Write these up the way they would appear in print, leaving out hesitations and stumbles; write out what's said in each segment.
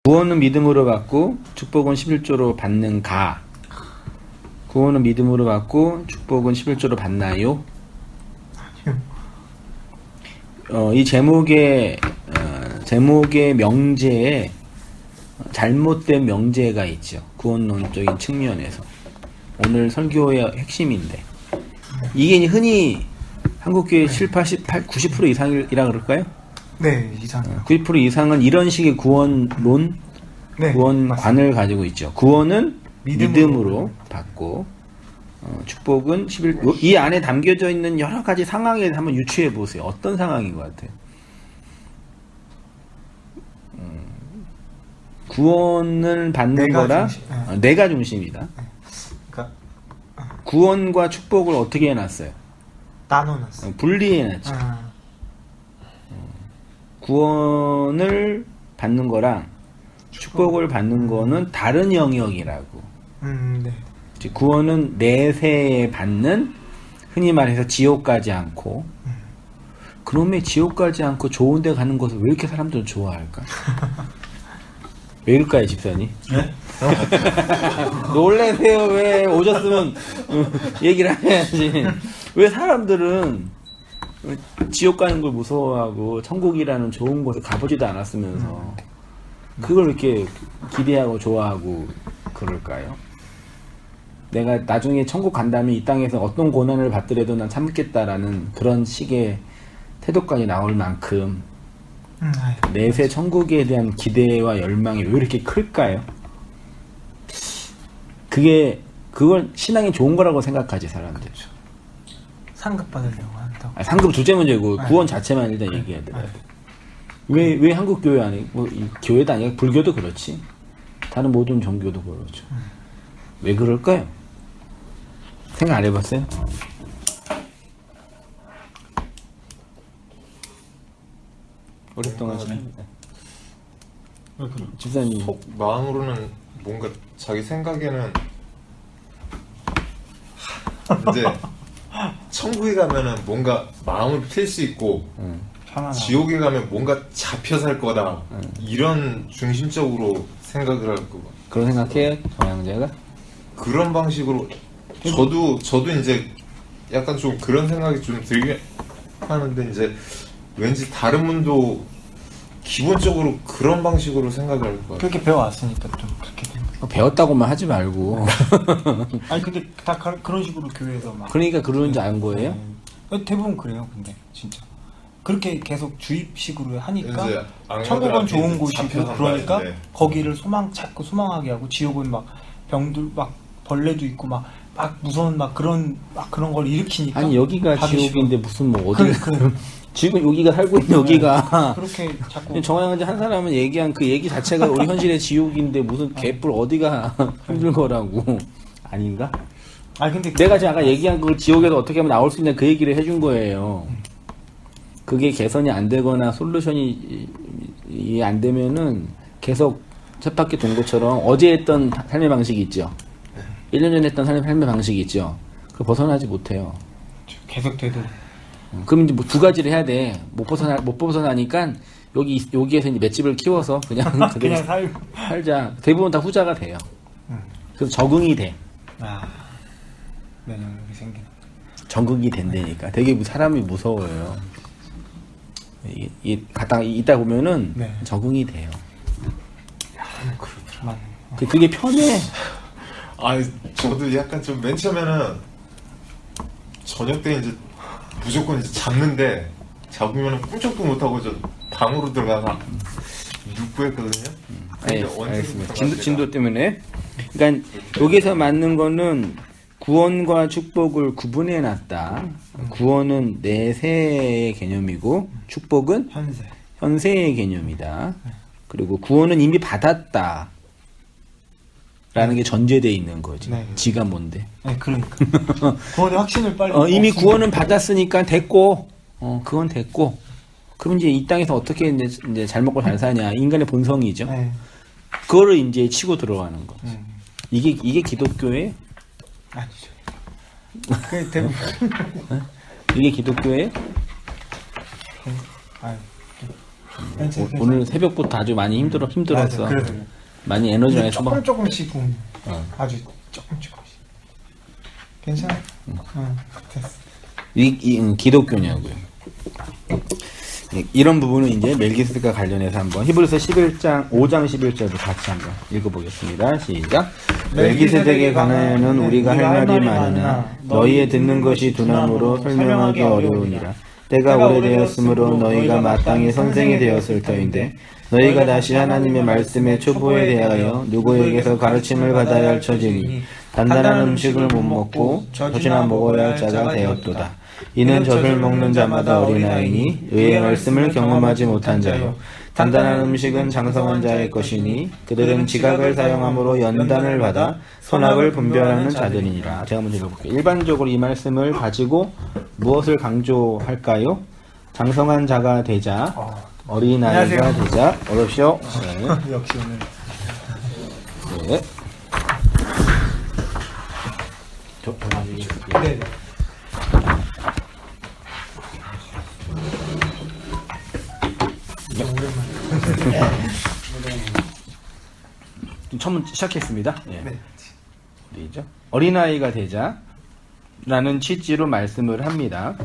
구원은 믿음으로 받고 축복은 11조로 받는가? 구원은 믿음으로 받고 축복은 11조로 받나요? 이 제목의 명제에 잘못된 명제가 있죠. 구원론적인 측면에서. 오늘 설교의 핵심인데. 이게 흔히 한국교회 7, 88, 90% 이상이라 그럴까요? 네, 이상이요. 90% 이상은 이런 식의 구원론, 네, 구원관을 맞습니다. 가지고 있죠. 구원은 믿음으로 믿음으로 받고, 축복은 11, 이 안에 담겨져 있는 여러 가지 상황에 한번 유추해 보세요. 어떤 상황인 것 같아요? 구원을 받는 내가 거라 중심, 내가 중심이다. 그러니까 구원과 축복을 어떻게 해놨어요? 나눠놨어요. 분리해놨죠. 구원을 받는 거랑 축복을 받는 거는 다른 영역이라고. 네. 즉, 구원은 내세에 받는, 흔히 말해서 지옥 가지 않고, 그놈의 지옥 가지 않고 좋은 데 가는 것을 왜 이렇게 사람들은 좋아할까? 왜 이럴까요, 집사님? 네? 놀래세요. 왜 오셨으면 얘기를 해야지. 왜 사람들은 지옥 가는 걸 무서워하고 천국이라는 좋은 곳에 가보지도 않았으면서 그걸 이렇게 기대하고 좋아하고 그럴까요? 내가 나중에 천국 간다면 이 땅에서 어떤 고난을 받더라도 난 참겠다라는 그런 식의 태도까지 나올 만큼 내세 천국에 대한 기대와 열망이 왜 이렇게 클까요? 그걸 신앙이 좋은 거라고 생각하지, 사람들. 상급 받으려고 한다고. 상급 둘째 문제고, 구원 자체만 일단 얘기해야 돼. 왜 한국 교회 안에, 이 교회도 아니고 불교도 그렇지. 다른 모든 종교도 그렇죠. 왜 그럴까요? 생각 안 해봤어요? 오랫동안 집사님 속 마음으로는 뭔가 자기 생각에는 이제 천국에 가면은 뭔가 마음을 필 수 있고 편안하고. 지옥에 가면 뭔가 잡혀 살 거다 이런 중심적으로 생각을 할 거. 그런 생각해요? 정양제가? 그런 방식으로 저도 이제 약간 좀 그런 생각이 좀 들긴 하는데 이제 왠지 다른 분도 기본적으로 그런 방식으로 생각을 할 것 같아요. 그렇게 배워왔으니까 좀 그렇게 됩니다. 배웠다고만 하지 말고. 아니 근데 다 그런 식으로 교회에서 막. 그러니까 그러는 줄 안 거예요? 대부분 그래요. 근데 진짜 그렇게 계속 주입식으로 하니까 이제 안 천국은 가더라도 좋은 곳이고 잡혀서 그러니까 말인데. 거기를 자꾸 소망하게 하고 지옥은 막 병들 막 벌레도 있고 막 무서운 막 그런 걸 일으키니까. 아니 여기가 가기 지옥인데 무슨 뭐 어디 그래. 지금 여기가 살고 있는 여기가 그렇게 자꾸 정양제 한 사람은 얘기한 그 얘기 자체가 우리 현실의 지옥인데 무슨 개뿔 어디가 힘든 거라고. 아닌가? 아니 근데 내가 아까 얘기한 그걸 지옥에서 어떻게 하면 나올 수 있냐 그 얘기를 해준 거예요. 그게 개선이 안 되거나 솔루션이 안 되면은 계속 쳇바퀴 돈 것처럼 어제 했던 삶의 방식이 있죠. 1년 전에 했던 삶의 방식이 있죠. 그거 벗어나지 못해요. 계속 돼도 그럼 이제 뭐 두 가지를 해야 돼. 못 벗어나니까 여기에서 이제 맷집을 키워서 그냥 그대로 그냥 살자. 대부분 다 후자가 돼요. 그래서 적응이 돼. 면역력이 생기는. 적응이 된다니까. 되게 사람이 무서워요. 갔다가 있다 보면은 네. 적응이 돼요. 그렇더라. 그게 편해. 아니 저도 약간 좀 맨 처음에는 저녁 때 이제 무조건 이제 잡으면 꿈쩍도 못하고 저 방으로 들어가서 육구했거든요. 네, 알겠습니다. 진도 때문에. 그러니까 여기서 맞는 거는 구원과 축복을 구분해 놨다. 구원은 내세의 개념이고 축복은 현세의 개념이다. 그리고 구원은 이미 받았다. 라는 게 전제되어 있는 거지. 네. 지가 뭔데. 네, 그러니까. 구원의 확신을 빨리. 이미 없으면 구원은 받았으니까 됐고, 그건 됐고. 그럼 이제 이 땅에서 어떻게 이제 잘 먹고 잘 사냐. 인간의 본성이죠. 네. 그거를 이제 치고 들어가는 거지. 이게 기독교의? 아니죠. 그 대부분. 이게 기독교의? 아유. 오늘 새벽부터 아주 많이 힘들었어. 맞아, 그래서 많이 에너지 많이 써봐. 조금씩 부 아주 조금씩. 괜찮아. 됐어. 기독교냐고요. 이런 부분은 이제 멜기세덱과 관련해서 한번 히브리서 11장 5장 11절도 같이 한번 읽어보겠습니다. 시작. 멜기세덱에 관하여는 우리가 할 말이 많으나 너희의 듣는 것이 두나무로 설명하기 어려우니라. 때가 오래되었으므로 너희가 마땅히 선생이 되었을 터인데 너희가 다시 하나님의 말씀의 초보에 대하여 누구에게서 가르침을 받아야 할 처지니 단단한 음식을 못 먹고 젖이나 먹어야 할 자가 되었도다. 이는 젖을 먹는 자마다 어린아이니 의의 말씀을 경험하지 못한 자요 단단한 음식은 장성한 자의 것이니 그들은 지각을 사용함으로 연단을 받아 선악을 분별하는 자들이니라. 제가 먼저 읽어볼게요. 일반적으로 이 말씀을 가지고 무엇을 강조할까요? 장성한 자가 되자, 어린아이가 되자. 어렵시오. 네. 역시 오늘. 네. 네. 처음 시작했습니다. 예. 네. 어디죠? 어린아이가 되자라는 취지로 말씀을 합니다.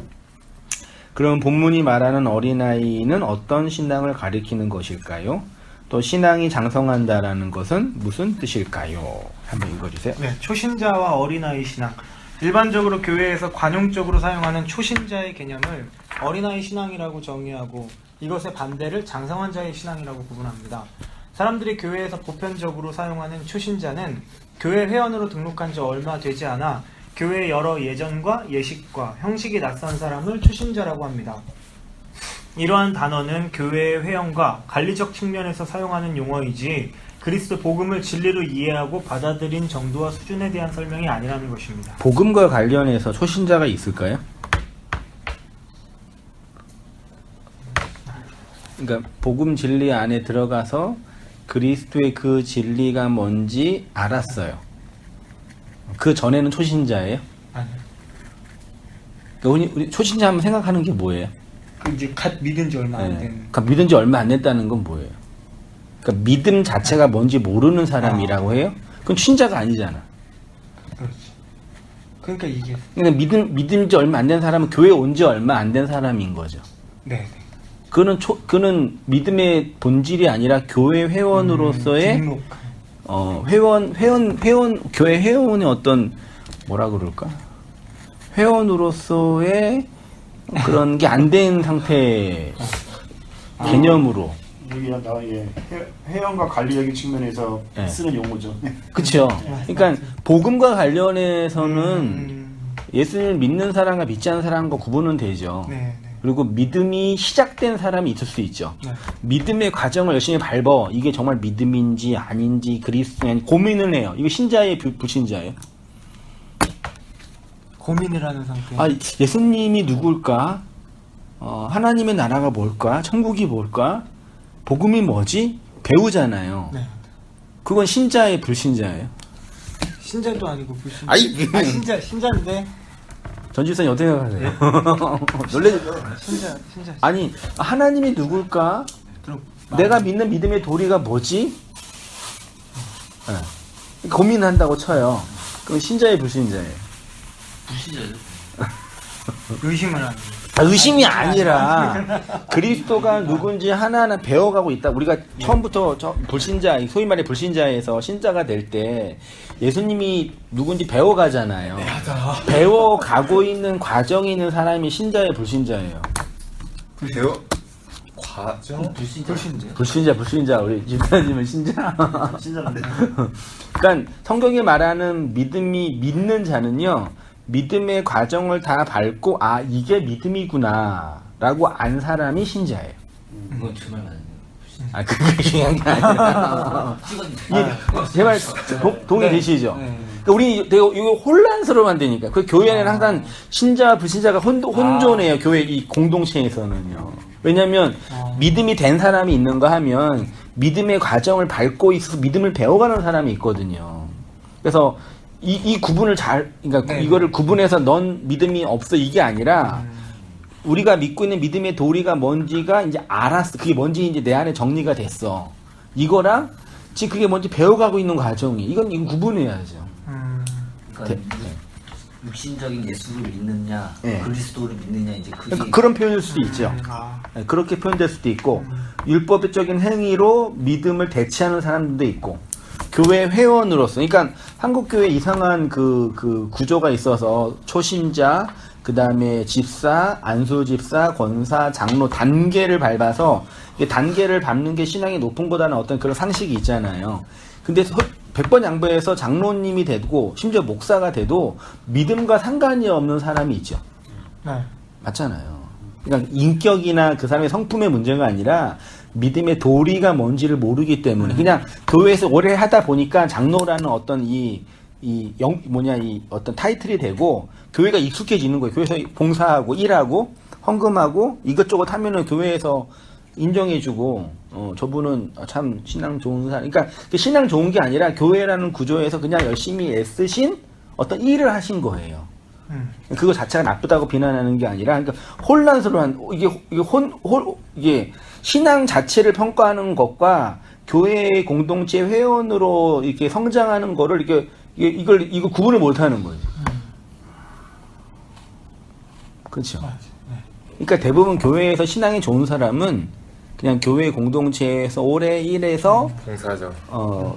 그럼 본문이 말하는 어린아이는 어떤 신앙을 가리키는 것일까요? 또 신앙이 장성한다라는 것은 무슨 뜻일까요? 한번 읽어주세요. 네, 초신자와 어린아이 신앙. 일반적으로 교회에서 관용적으로 사용하는 초신자의 개념을 어린아이 신앙이라고 정의하고 이것의 반대를 장성한 자의 신앙이라고 구분합니다. 사람들이 교회에서 보편적으로 사용하는 초신자는 교회 회원으로 등록한 지 얼마 되지 않아 교회의 여러 예전과 예식과 형식이 낯선 사람을 초신자라고 합니다. 이러한 단어는 교회의 회원과 관리적 측면에서 사용하는 용어이지 그리스도 복음을 진리로 이해하고 받아들인 정도와 수준에 대한 설명이 아니라는 것입니다. 복음과 관련해서 초신자가 있을까요? 그러니까 복음 진리 안에 들어가서 그리스도의 그 진리가 뭔지 알았어요. 그 전에는 초신자예요? 아니요. 그러니까 우리 초신자 하면 생각하는 게 뭐예요? 이제 갓 믿은 지 얼마 안 된. 그러니까 믿은 지 얼마 안 됐다는 건 뭐예요? 그러니까 믿음 자체가 뭔지 모르는 사람이라고 해요? 그건 신자가 아니잖아. 그렇지. 그러니까 이게. 그러니까 믿은 지 얼마 안 된 사람은 교회 온 지 얼마 안 된 사람인 거죠. 네. 그는 믿음의 본질이 아니라 교회 회원으로서의 교회 회원의 어떤 뭐라 그럴까? 회원으로서의 그런 게 안 된 상태 개념으로. 여기가 나의 회원과 관리적인 측면에서 네. 쓰는 용어죠. 그렇죠. 그러니까 복음과 관련해서는 예수님을 믿는 사람과 믿지 않는 사람과 구분은 되죠. 네. 그리고 믿음이 시작된 사람이 있을 수 있죠. 네. 믿음의 과정을 열심히 밟아 이게 정말 믿음인지 아닌지 그리스도인지 고민을 해요. 이거 신자예요, 불신자예요? 고민을 하는 상태. 아, 예수님이 누굴까? 하나님의 나라가 뭘까? 천국이 뭘까? 복음이 뭐지? 배우잖아요. 네. 그건 신자예요, 불신자예요? 신자도 아니고 불신자. 아이, 신자인데. 전지선이 어떻게 생각하세요? 놀래. 신자. 아니, 하나님이 누굴까? 내가 믿는 믿음의 도리가 뭐지? 네. 고민한다고 쳐요. 그럼 신자예요, 불신자예요? 의심을 하는. 의심이 아니라 그리스도가 누군지 하나하나 배워가고 있다. 우리가 처음부터 불신자, 소위 말해 불신자에서 신자가 될 때 예수님이 누군지 배워가잖아요. 배워가고 있는 과정에 있는 사람이 신자예요, 불신자예요? 과정? 불신자. 우리 집사님은 신자. 신자인데. 그러니까 성경이 말하는 믿는 자는요. 믿음의 과정을 다 밟고 이게 믿음이구나 라고 안 사람이 신자예요. 그건 정말 맞는 그게 중요한 게 아니라 제발 동의되시죠? 그러니까 우리 되게 이거 혼란스러워 만드니까 그 교회는 항상 신자 불신자가 혼존해요. 교회 이 공동체에서는요. 왜냐하면 믿음이 된 사람이 있는가 하면 믿음의 과정을 밟고 있어서 믿음을 배워가는 사람이 있거든요. 그래서 이 구분을 그러니까 이거를 구분해서 넌 믿음이 없어 이게 아니라 우리가 믿고 있는 믿음의 도리가 뭔지가 이제 알았어. 그게 뭔지 이제 내 안에 정리가 됐어. 이거랑 지금 그게 뭔지 배워가고 있는 과정이 이건 구분해야죠. 그러니까 육신적인 예수를 믿느냐, 네. 그리스도를 믿느냐 이제 그게 그러니까 그런 표현일 수도 있죠. 네, 그렇게 표현될 수도 있고 율법적인 행위로 믿음을 대체하는 사람들도 있고 교회 회원으로서 그러니까 한국 교회 이상한 그 구조가 있어서 초신자 그 다음에 집사, 안수 집사, 권사, 장로 단계를 밟아서 이게 단계를 밟는 게 신앙이 높은 거다는 어떤 그런 상식이 있잖아요. 근데 100번 양보해서 장로님이 되고 심지어 목사가 돼도 믿음과 상관이 없는 사람이 있죠. 네. 맞잖아요. 그러니까 인격이나 그 사람의 성품의 문제가 아니라 믿음의 도리가 뭔지를 모르기 때문에 그냥 교회에서 오래 하다 보니까 장로라는 어떤 이 어떤 타이틀이 되고 교회가 익숙해지는 거예요. 교회에서 봉사하고 일하고 헌금하고 이것저것 하면은 교회에서 인정해주고 저분은 참 신앙 좋은 사람. 그러니까 그 신앙 좋은 게 아니라 교회라는 구조에서 그냥 열심히 애쓰신 어떤 일을 하신 거예요. 그거 자체가 나쁘다고 비난하는 게 아니라 그러니까 혼란스러운 이게 신앙 자체를 평가하는 것과 교회 공동체 회원으로 이렇게 성장하는 거를 이거 구분을 못 하는 거예요. 그렇죠. 그러니까 대부분 교회에서 신앙이 좋은 사람은 그냥 교회 공동체에서 오래 일해서 봉사죠.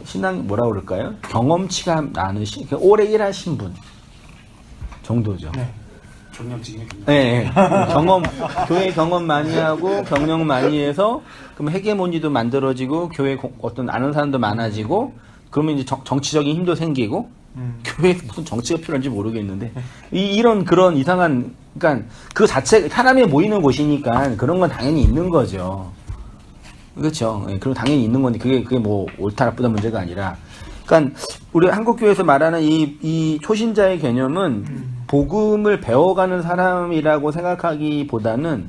신앙 뭐라 그럴까요? 경험치가 많으신 오래 일하신 분 정도죠. 네. 경력직이네. 네, 교회 경험 많이 하고 경력 많이 해서 그럼 헤게모니도 만들어지고 교회 어떤 아는 사람도 많아지고 그러면 이제 정치적인 힘도 생기고 교회에 무슨 정치가 필요한지 모르겠는데 이런 그런 이상한 그러니까 그 자체 사람이 모이는 곳이니까 그런 건 당연히 있는 거죠. 그렇죠. 예, 그럼 당연히 있는 건데 그게 뭐 옳다 나쁘다 문제가 아니라 그러니까 우리 한국 교회에서 말하는 이 초신자의 개념은 복음을 배워가는 사람이라고 생각하기보다는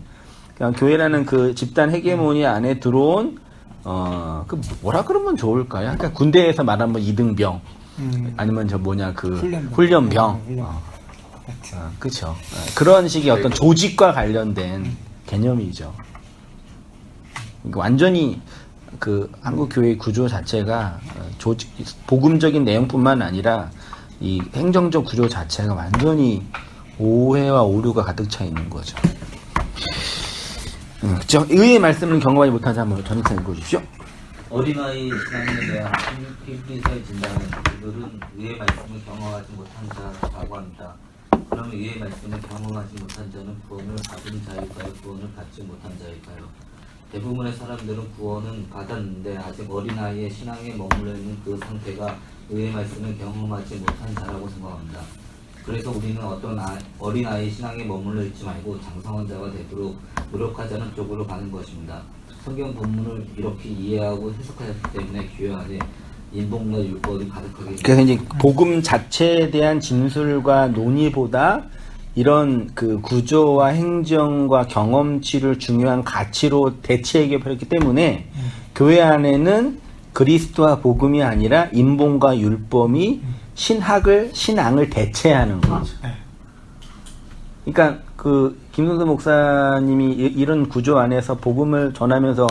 그냥 교회라는 그 집단 헤게모니 안에 들어온 그 뭐라 그러면 좋을까요? 그러니까 군대에서 말하면 뭐 이등병 아니면 저 뭐냐 그 훈련병 그렇죠. 그런 식의 어떤 조직과 관련된 개념이죠. 그러니까 완전히 그 한국 교회 구조 자체가 복음적인 내용뿐만 아니라 이 행정적 구조 자체가 완전히 오해와 오류가 가득 차 있는 거죠. 그렇죠. 의의 말씀을 경험하지 못한 사람으로 전익사 읽어주십시오. 어린아이 신앙에 대한 히브리서의 진단은 그들은 의의 말씀을 경험하지 못한 자라고 합니다. 그러면 의의 말씀을 경험하지 못한 자는 구원을 받은 자일까요? 구원을 받지 못한 자일까요? 대부분의 사람들은 구원은 받았는데 아직 어린아이의 신앙에 머물러 있는 그 상태가 의의 말씀을 경험하지 못한 자라고 생각합니다. 그래서 우리는 어떤 어린아이 신앙에 머물러 있지 말고 장성한 자가 되도록 노력하자는 쪽으로 가는 것입니다. 성경 본문을 이렇게 이해하고 해석하였기 때문에 교회 안에 인본과 율법이 가득하게 그래서 이제 복음 자체에 대한 진술과 논의보다 이런 그 구조와 행정과 경험치를 중요한 가치로 대체하게 버렸기 때문에 교회 안에는 그리스도와 복음이 아니라 인본과 율법이 신앙을 대체하는 거죠. 그러니까 그 김성수 목사님이 이런 구조 안에서 복음을 전하면서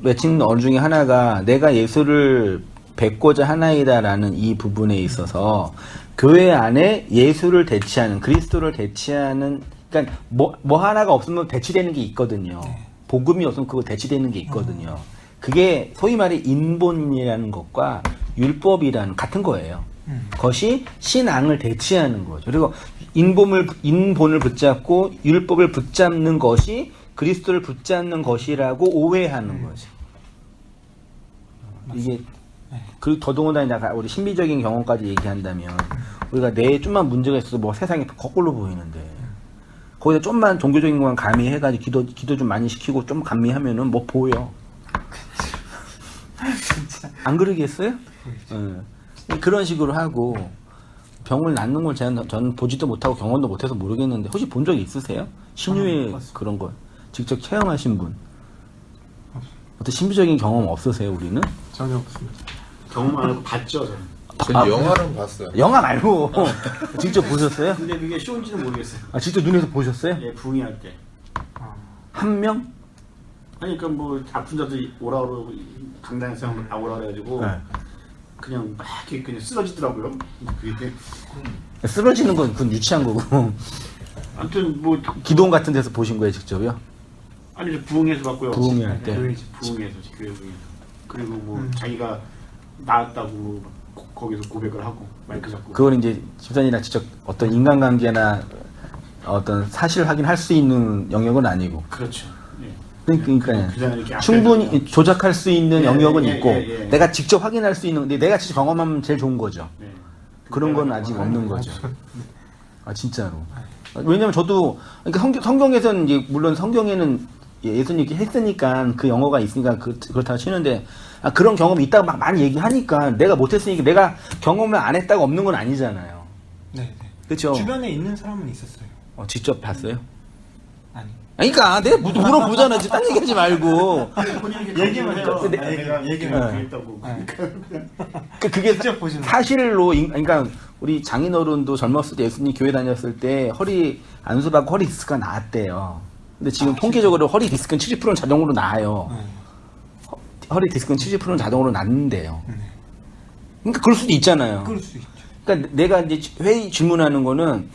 외친 언어 중에 하나가 내가 예수를 뵙고자 하나이다라는 이 부분에 있어서 교회 안에 예수를 대체하는 그리스도를 대체하는 그러니까 뭐 하나가 없으면 대치되는 게 있거든요. 복음이 없으면 그거 대치되는 게 있거든요. 그게 소위 말해 인본이라는 것과 율법이라는 같은 거예요. 그것이 신앙을 대체하는 거죠. 그리고 인본을 붙잡고 율법을 붙잡는 것이 그리스도를 붙잡는 것이라고 오해하는 거죠. 이게 그리고 더더군다나 우리 신비적인 경험까지 얘기한다면 우리가 뇌에 좀만 문제가 있어서 뭐 세상이 거꾸로 보이는데 거기다 좀만 종교적인 것만 가미해가지고 기도 좀 많이 시키고 좀 감미하면은 뭐 보여. 안 그러겠어요? 그런 식으로 하고 병을 낫는 걸 저는 보지도 못하고 경험도 못해서 모르겠는데 혹시 본 적 있으세요? 신유의 그런 걸 직접 체험하신 분? 어떤 신비적인 경험 없으세요? 우리는? 전혀 없습니다. 경험 안 하고 봤죠, 저는. 전 영화는 봤어요. 영화 말고 직접 보셨어요? 근데 그게 쇼인지는 모르겠어요. 아 직접 눈에서 보셨어요? 예, 부흥회할 때. 한 명? 아니 그러니까 뭐 아픈 자들 오라오라 강당에서 나오라 그래가지고 네. 그냥 막 이렇게 그냥 쓰러지더라고요. 그게 쓰러지는 건 그건 유치한 거고 아무튼 뭐 기도원 같은 데서 보신 거예요 직접요? 아니 저 부흥회에서 봤고요. 부흥회 할 때? 부흥회에서 교회 부흥회에서. 그리고 뭐 자기가 나았다고 거기서 고백을 하고 마이크 잡고. 그건 이제 집사님이랑 직접 어떤 인간관계나 어떤 사실 확인할 수 있는 영역은 아니고 그렇죠. 예. 그러니까 그냥 이렇게 충분히 앞에서 조작할 수 있는 예, 영역은 예, 있고 예, 예. 내가 직접 확인할 수 있는 근데 내가 직접 경험하면 제일 좋은 거죠. 네. 그런 건 아직 없는 거죠. 아 진짜로. 왜냐면 저도 그러니까 성경에서는 이제 물론 성경에는 예수님이 했으니까 그 영어가 있으니까 그렇다고 치는데 그런 경험이 있다고 막 많이 얘기하니까 내가 못했으니까 내가 경험을 안 했다고 없는 건 아니잖아요. 네. 그렇죠. 주변에 있는 사람은 있었어요. 직접 봤어요? 아니. 그러니까 내가 물어보잖아. 지금 딴 얘기하지 말고. 얘기만 해요. 근데 내가 얘기만 그랬다고. 그게 직접 보시는 사실로 그러니까 우리 장인어른도 젊었을 때 예수님 교회 다녔을 때 허리 안수받고 허리 디스크가 나았대요. 근데 지금 통계적으로 허리 디스크는 70%는 자동으로 나아요. 허리 디스크는 70%는 자동으로 낫는데요. 그러니까 그럴 수도 있잖아요. 그럴 수 있죠. 그러니까 내가 이제 회의 질문하는 거는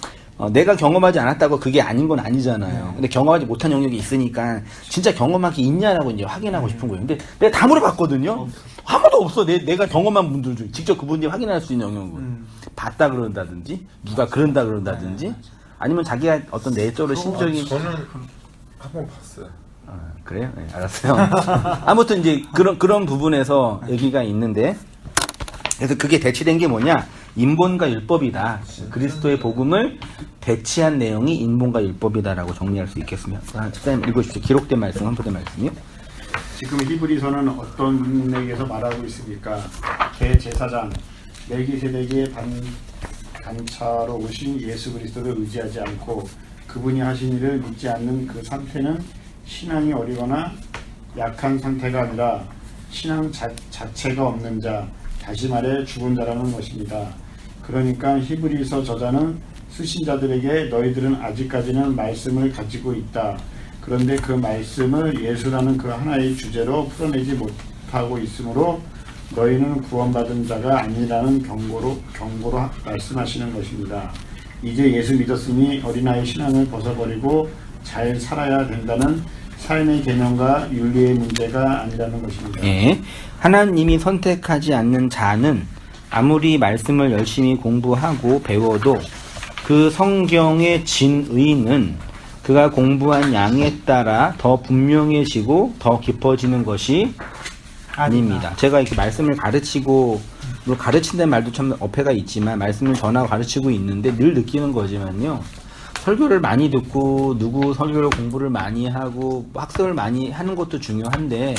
내가 경험하지 않았다고 그게 아닌 건 아니잖아요. 근데 경험하지 못한 영역이 있으니까 진짜 경험한 게 있냐라고 이제 확인하고 싶은 거예요. 근데 내가 다 물어봤거든요. 아무도 없어. 내가 경험한 분들 중에 직접 그분들이 확인할 수 있는 영역은 봤다 그런다든지 누가 그런다 그런다든지 아니면 자기가 어떤 내적으로 심적인 저는 한 번 봤어요. 그래요? 네, 알았어요. 아무튼 이제 그런 부분에서 얘기가 있는데 그래서 그게 대치된 게 뭐냐? 인본과 율법이다. 그리스도의 복음을 대치한 내용이 인본과 율법이다라고 정리할 수 있겠습니다. 집사님 읽어주십시오. 기록된 말씀, 한부대 말씀이요. 지금 히브리서는 어떤 문맥에서 말하고 있습니까? 대제사장 멜기세덱의 반차로 오신 예수 그리스도를 의지하지 않고 그분이 하신 일을 믿지 않는 그 상태는 신앙이 어리거나 약한 상태가 아니라 신앙 자체가 없는 자, 다시 말해 죽은 자라는 것입니다. 그러니까 히브리서 저자는 쓰신 자들에게 너희들은 아직까지는 말씀을 가지고 있다. 그런데 그 말씀을 예수라는 그 하나의 주제로 풀어내지 못하고 있으므로 너희는 구원받은 자가 아니라는 경고로 말씀하시는 것입니다. 이제 예수 믿었으니 어린아이 신앙을 벗어버리고 잘 살아야 된다는 삶의 개념과 윤리의 문제가 아니라는 것입니다. 예. 하나님이 선택하지 않는 자는 아무리 말씀을 열심히 공부하고 배워도 그 성경의 진의는 그가 공부한 양에 따라 더 분명해지고 더 깊어지는 것이 아닙니다. 제가 이렇게 말씀을 가르치고 가르친다는 말도 참 어폐가 있지만 말씀을 전하고 가르치고 있는데 늘 느끼는 거지만요. 설교를 많이 듣고 누구 설교를 공부를 많이 하고 학습을 많이 하는 것도 중요한데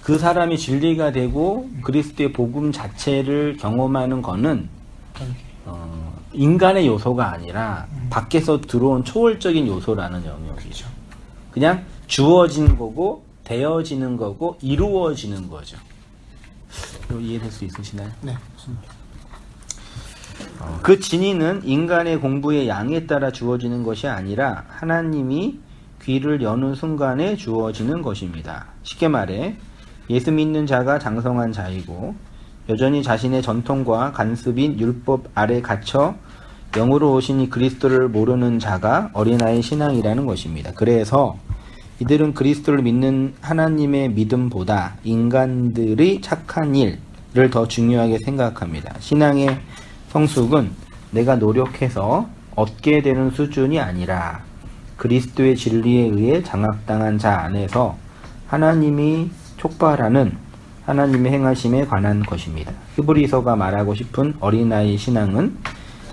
그 사람이 진리가 되고 그리스도의 복음 자체를 경험하는 거는 인간의 요소가 아니라 밖에서 들어온 초월적인 요소라는 영역이죠. 그냥 주어진 거고 되어지는 거고 이루어지는 거죠. 이해될 수 있으시나요? 네. 그 진리는 인간의 공부의 양에 따라 주어지는 것이 아니라 하나님이 귀를 여는 순간에 주어지는 것입니다. 쉽게 말해 예수 믿는 자가 장성한 자이고 여전히 자신의 전통과 간습인 율법 아래 갇혀 영으로 오신 이 그리스도를 모르는 자가 어린아이 신앙이라는 것입니다. 그래서 이들은 그리스도를 믿는 하나님의 믿음보다 인간들의 착한 일을 더 중요하게 생각합니다. 신앙의 성숙은 내가 노력해서 얻게 되는 수준이 아니라 그리스도의 진리에 의해 장악당한 자 안에서 하나님이 촉발하는 하나님의 행하심에 관한 것입니다. 히브리서가 말하고 싶은 어린아이 신앙은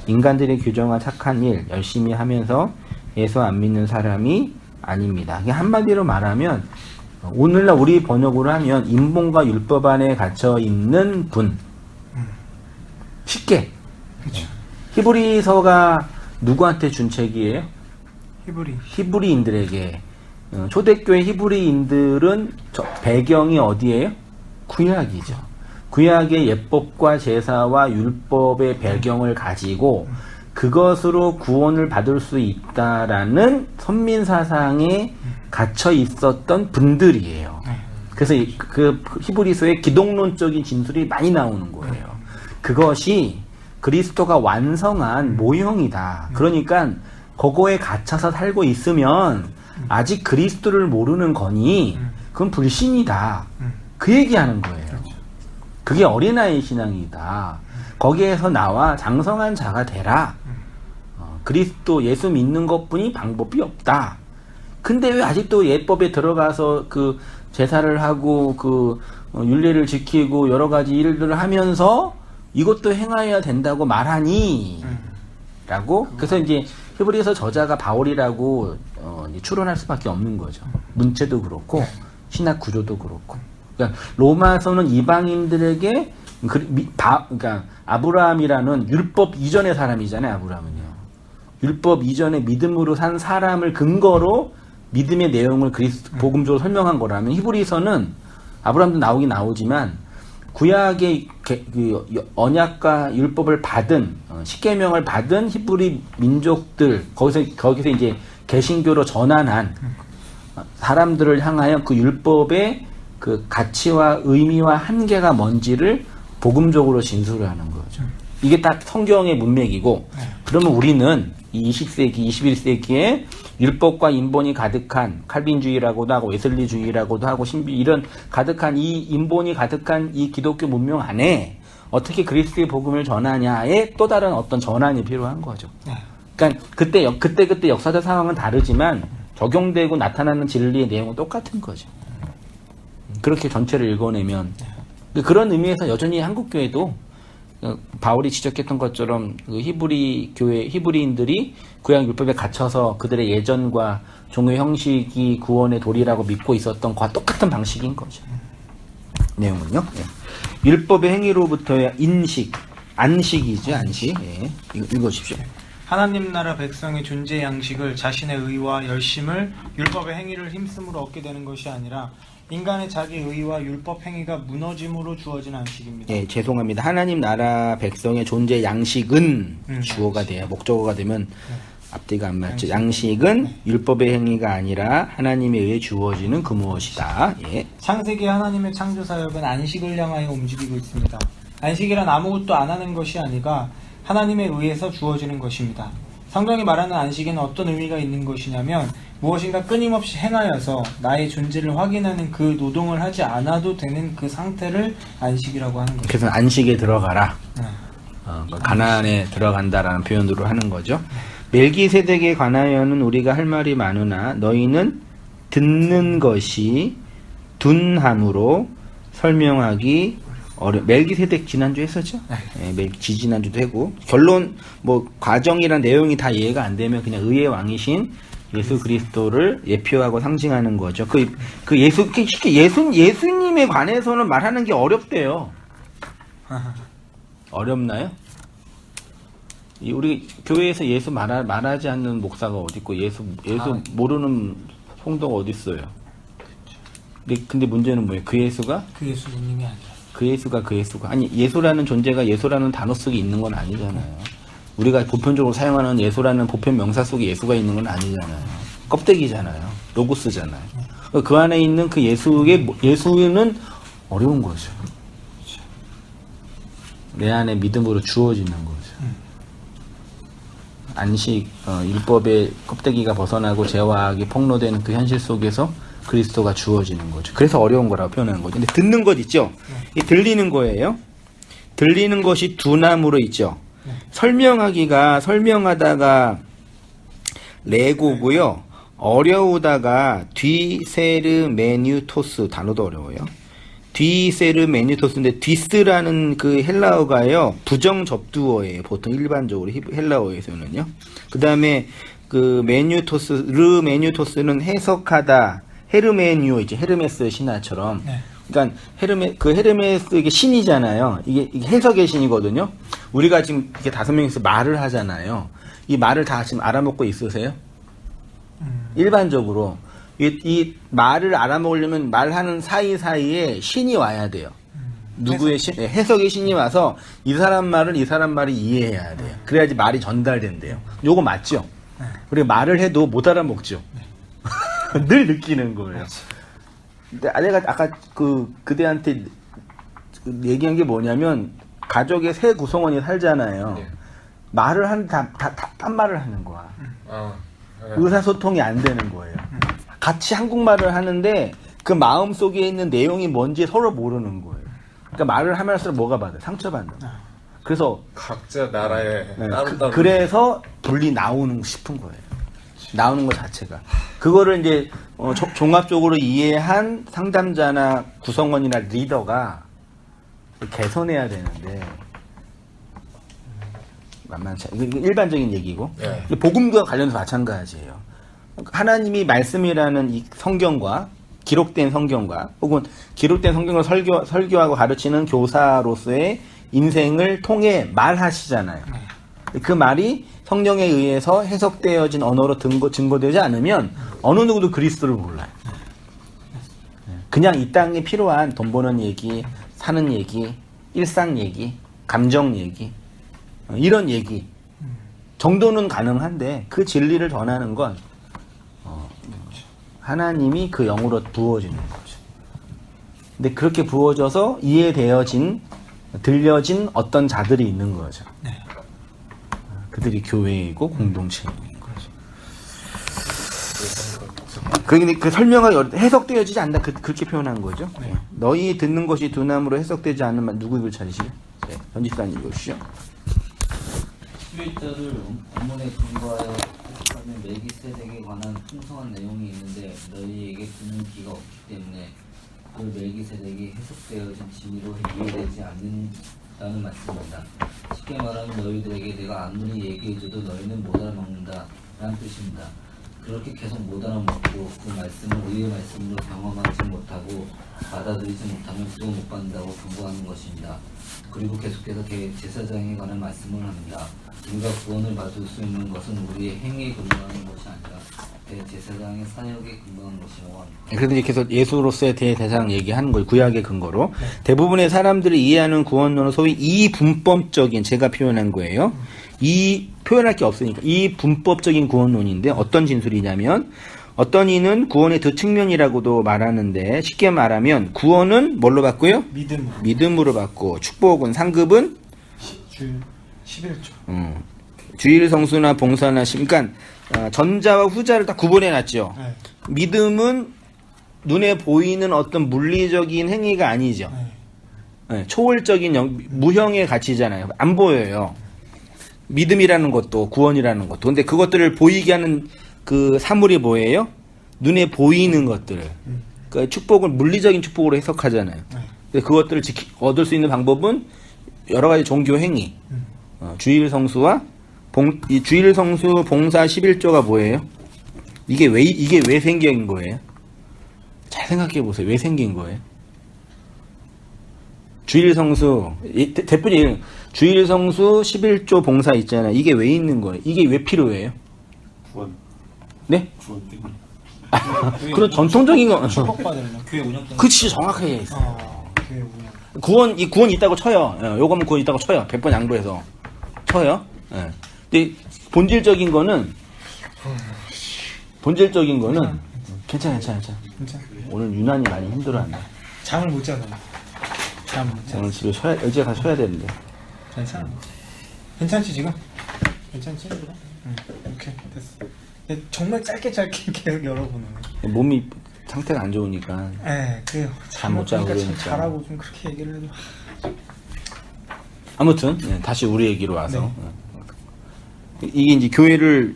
인간들이 규정한 착한 일 열심히 하면서 예수 안 믿는 사람이 아닙니다. 한마디로 말하면 오늘날 우리 번역으로 하면 인본과 율법 안에 갇혀 있는 분. 쉽게. 그렇죠. 히브리서가 누구한테 준 책이에요? 히브리인들에게. 초대교회 히브리인들은 배경이 어디예요? 구약이죠. 구약의 예법과 제사와 율법의 배경을 가지고 그것으로 구원을 받을 수 있다라는 선민 사상에 갇혀 있었던 분들이에요. 그래서 그 히브리서의 기독론적인 진술이 많이 나오는 거예요. 그것이 그리스도가 완성한 모형이다. 그러니까 그거에 갇혀서 살고 있으면 아직 그리스도를 모르는 거니 그건 불신이다. 그 얘기하는 거예요. 그게 어린아이 신앙이다. 거기에서 나와 장성한 자가 되라. 그리스도 예수 믿는 것뿐이 방법이 없다. 근데 왜 아직도 예법에 들어가서 그 제사를 하고 그 율례를 지키고 여러 가지 일들을 하면서 이것도 행하여야 된다고 말하니? 라고. 그래서 이제 히브리서 저자가 바울이라고 이제 추론할 수밖에 없는 거죠. 문체도 그렇고 신학 구조도 그렇고. 그러니까 로마서는 이방인들에게 그러니까 아브라함이라는 율법 이전의 사람이잖아요. 아브라함은요. 율법 이전에 믿음으로 산 사람을 근거로 믿음의 내용을 복음적으로 설명한 거라면 히브리서는 아브라함도 나오긴 나오지만 구약의 그 언약과 율법을 받은 십계명을 받은 히브리 민족들 거기서 이제 개신교로 전환한 사람들을 향하여 그 율법의 그 가치와 의미와 한계가 뭔지를 복음적으로 진술을 하는 거죠. 이게 딱 성경의 문맥이고, 그러면 우리는 이 20세기, 21세기에 율법과 인본이 가득한 칼빈주의라고도 하고 웨슬리주의라고도 하고 이런 가득한 이 인본이 가득한 이 기독교 문명 안에 어떻게 그리스도의 복음을 전하냐에 또 다른 어떤 전환이 필요한 거죠. 그러니까 그때 역사적 상황은 다르지만 적용되고 나타나는 진리의 내용은 똑같은 거죠. 그렇게 전체를 읽어내면 그런 의미에서 여전히 한국 교회도 바울이 지적했던 것처럼 그 히브리인들이 구약 율법에 갇혀서 그들의 예전과 종교 형식이 구원의 도리라고 믿고 있었던 것과 똑같은 방식인 거죠. 내용은요. 예. 율법의 행위로부터의 안식이죠. 안식. 예. 읽어주십시오. 하나님 나라 백성의 존재 양식을 자신의 의와 열심을 율법의 행위를 힘쓰므로 얻게 되는 것이 아니라 인간의 자기 의와 율법 행위가 무너짐으로 주어진 안식입니다. 예, 죄송합니다. 하나님 나라 백성의 존재 양식은 주어가 돼요. 목적어가 되면 앞뒤가 안 맞죠. 양식은 율법의 행위가 아니라 하나님에 의해 주어지는 그 무엇이다. 예. 창세기 하나님의 창조 사역은 안식을 향하여 움직이고 있습니다. 안식이란 아무것도 안 하는 것이 아니라 하나님에 의해서 주어지는 것입니다. 성경이 말하는 안식에는 어떤 의미가 있는 것이냐면 무엇인가 끊임없이 행하여서 나의 존재를 확인하는 그 노동을 하지 않아도 되는 그 상태를 안식이라고 하는 거죠. 그래서 안식에 들어가라. 가나안에 들어간다라는 표현으로 하는 거죠. 멜기세덱에 관하여는 우리가 할 말이 많으나 너희는 듣는 것이 둔함으로 설명하기 멜기세덱 지난주 했었죠? 네, 지난주도 했고 결론 뭐 과정이란 내용이 다 이해가 안 되면 그냥 의의 왕이신 예수 그리스도를 예표하고 상징하는 거죠. 예수님에 관해서는 말하는 게 어렵대요. 어렵나요? 우리 교회에서 예수 말하지 않는 목사가 어디 있고 예수 모르는 성도가 어디 있어요? 근데 문제는 뭐예요? 그 예수가? 그 예수님이 아니라. 그 예수가 아니 예수라는 존재가 예수라는 단어 속에 있는 건 아니잖아요. 우리가 보편적으로 사용하는 예수라는 보편 명사 속에 예수가 있는 건 아니잖아요. 껍데기잖아요. 로고스잖아요. 그 안에 있는 그 예수는 어려운 거죠. 내 안에 믿음으로 주어지는 거죠. 안식, 율법의 껍데기가 벗어나고 죄와 악이 폭로되는 그 현실 속에서 그리스도가 주어지는 거죠. 그래서 어려운 거라고 표현하는 거죠. 근데 듣는 것 있죠? 이 들리는 거예요. 들리는 것이 둔함으로 있죠. 설명하다가 레고고요. 어려우다가 뒤세르메뉴토스 단어도 어려워요. 뒤세르메뉴토스인데 뒤스라는 그 헬라어가요. 부정 접두어예요. 보통 일반적으로 헬라어에서는요. 그 다음에 그 메뉴토스는 해석하다. 헤르메뉴 이제 헤르메스 신화처럼. 그러니까 헤르메스 이게 신이잖아요. 이게 해석의 신이거든요. 우리가 지금 이렇게 5명이서 말을 하잖아요. 이 말을 다 지금 알아먹고 있으세요? 일반적으로 이 말을 알아먹으려면 말하는 사이사이에 신이 와야 돼요. 누구의 해석의 신이 와서 이 사람 말을 이 사람 말이 이해해야 돼요. 그래야지 말이 전달된대요. 요거 맞죠? 그리고 말을 해도 못 알아먹죠. 늘 느끼는 거예요. 근데 내가 아까 그대한테 얘기한 게 뭐냐면 가족의 세 구성원이 살잖아요. 네. 말을 딴 말을 하는 거야. 네. 의사소통이 안 되는 거예요. 같이 한국말을 하는데 그 마음 속에 있는 내용이 뭔지 서로 모르는 거예요. 그러니까 말을 하면 할수록 뭐가 받아요? 상처받는 거예요. 그래서 각자 나라에 따로 그래서 분리 나오는 싶은 거예요. 나오는 것 자체가. 그거를 이제 종합적으로 이해한 상담자나 구성원이나 리더가 개선해야 되는데 만만치 않. 이거 일반적인 얘기고 네. 복음과 관련해서 마찬가지예요. 하나님이 말씀이라는 이 성경과 기록된 성경과 혹은 기록된 성경을 설교하고 가르치는 교사로서의 인생을 통해 말하시잖아요. 그 말이 성령에 의해서 해석되어진 언어로 증거되지 않으면 어느 누구도 그리스도를 몰라요. 그냥 이 땅에 필요한 돈 버는 얘기, 사는 얘기, 일상 얘기, 감정 얘기, 이런 얘기 정도는 가능한데 그 진리를 전하는 건 하나님이 그 영으로 부어지는 거죠. 근데 그렇게 부어져서 이해되어진, 들려진 어떤 자들이 있는 거죠. 네. 그들이 교회이고 공동체인 거죠. 근데 그 설명을 해석되어지지 않는다 그렇게 표현한 거죠. 네. 너희 듣는 것이 두나무로 해석되지 않는 말 누구 입을 찾으시죠? 네, 전집사님 읽으시죠. 11절을 원문에 근거하여 해석하면 멜기세덱에 관한 풍성한 내용이 있는데 너희에게 듣는 귀가 없기 때문에 그 멜기세덱이 해석되어진 진리로 이해되지 않는다는 말씀입니다. 쉽게 말하면 너희들에게 내가 아무리 얘기해줘도 너희는 못 알아먹는다 라는 뜻입니다. 그렇게 계속 못 알아먹고 그 말씀을 의의 말씀으로 경험하지 못하고 받아들이지 못하면 구원 못 받는다고 경고하는 것입니다. 그리고 계속해서 제사장에 관한 말씀을 합니다. 우리가 구원을 받을 수 있는 것은 우리의 행위에 근거하는 것이 아니라 대제사장의 사역에 근거하는 것이라고 합니다. 그래서 이제 계속 예수로서의 대제사장 얘기하는 거예요. 구약의 근거로. 대부분의 사람들이 이해하는 구원론은 소위 이분법적인, 제가 표현한 거예요. 이 표현할 게 없으니까 이 분법적인 구원론인데 어떤 진술이냐면 어떤 이는 구원의 두 측면이라고도 말하는데 쉽게 말하면 구원은 뭘로 받고요? 믿음으로 받고 축복은 상급은 11조. 주일 성수나 봉사나 그러니까 전자와 후자를 다 구분해 놨죠. 네. 믿음은 눈에 보이는 어떤 물리적인 행위가 아니죠. 네, 초월적인 무형의 가치잖아요. 안 보여요. 믿음이라는 것도 구원이라는 것도. 근데 그것들을 보이게 하는 그 사물이 뭐예요? 눈에 보이는 것들을. 그러니까 축복을 물리적인 축복으로 해석하잖아요. 근데 그것들을 얻을 수 있는 방법은 여러 가지 종교 행위. 주일 성수와 이 주일 성수 봉사 11조가 뭐예요? 이게 왜 생긴 거예요? 잘 생각해 보세요. 왜 생긴 거예요? 주일 성수 대표님 주일 성수 11조 봉사 있잖아요. 이게 왜 있는 거예요? 이게 왜 필요해요? 구원. 네? 구원 때문에. 그런 전통적인 거. 축복받으려면 교회 운영 때문에 그치 정확하게 있어. 교회 운영. 구원 있다고 쳐요. 요거면 구원 있다고 쳐요. 100번 양보해서 쳐요. 예. 근데 본질적인 거는 괜찮아. 오늘 유난히 많이 힘들어한다. 잠을 못 자서. 오늘 집에 어제 가서 쉬어야 되는데. 괜찮아. 괜찮지 지금? 괜찮지? 응. 오케이 됐어. 근데 정말 짧게 계속 열어보는 거. 몸이 상태가 안 좋으니까. 그래요. 잠 못 자고 그러니까 그러니까. 잘하고 좀 그렇게 얘기를 해도. 아무튼 다시 우리 얘기로 와서 이게 이제 교회를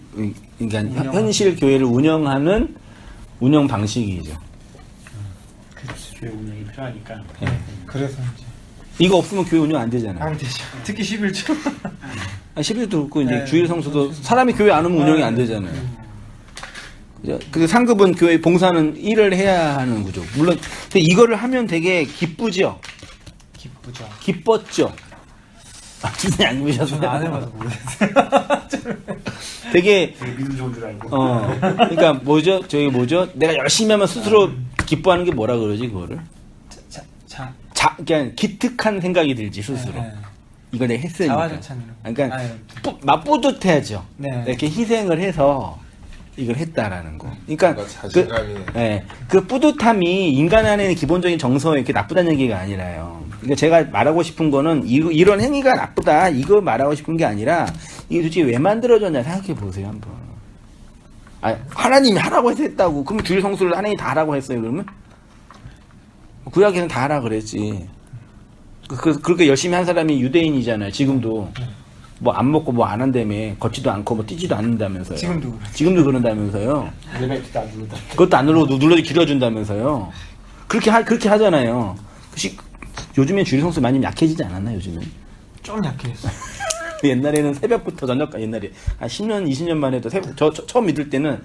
그러니까 현실 교회를 운영하는 운영 방식이죠. 그렇지. 교회 운영이 필요하니까. 그래서 이제 이거 없으면 교회 운영 안 되잖아요. 안 되죠. 특히 11조. 11도 그렇고 이제 네. 주일 성수도 사람이 교회 안 오면 운영이 안 되잖아요. 그죠? 그 상급은 교회 봉사는 일을 해야 하는 구조. 물론 근데 이거를 하면 되게 기쁘죠. 기쁘죠. 기뻤죠. 주선이 안 보셔서 저는 안 해봐서 모르겠어요. 되게 되게 믿음 좋은 줄 알고. 그러니까 뭐죠? 내가 열심히 하면 스스로 기뻐하는 게 뭐라 그러지 그거를? 그냥 기특한 생각이 들지 스스로. 네. 이거 내가 했으니까. 자화자찬이라고. 그러니까 아유. 뿌듯해야죠. 네. 이렇게 희생을 해서 이걸 했다라는 거. 그러니까 뭔가 자신감이. 그 뿌듯함이 인간 안에 있는 기본적인 정서에 이렇게 나쁘다는 얘기가 아니라요. 그러니까 제가 말하고 싶은 거는 이런 행위가 나쁘다 이거 말하고 싶은 게 아니라 이게 도대체 왜 만들어졌냐 생각해 보세요 한번. 하나님이 하라고 해서 했다고. 그럼 주일 성수를 하나님이 다 하라고 했어요 그러면? 구약에는 다 하라 그랬지. 그렇게 열심히 한 사람이 유대인이잖아요. 지금도 뭐 안 먹고 뭐 안 한다며 걷지도 않고 뭐 뛰지도 않는다면서요. 지금도 그런다면서요. 레벨트도 안 누르다. 그것도 안 누르고 눌러도 길어준다면서요. 그렇게 하잖아요. 요즘엔 주일 성수 많이 약해지지 않았나 요즘엔? 좀 약해졌어요. 옛날에는 새벽부터 저녁까지 옛날에 한 10년 20년 만에 해도 처음 믿을 때는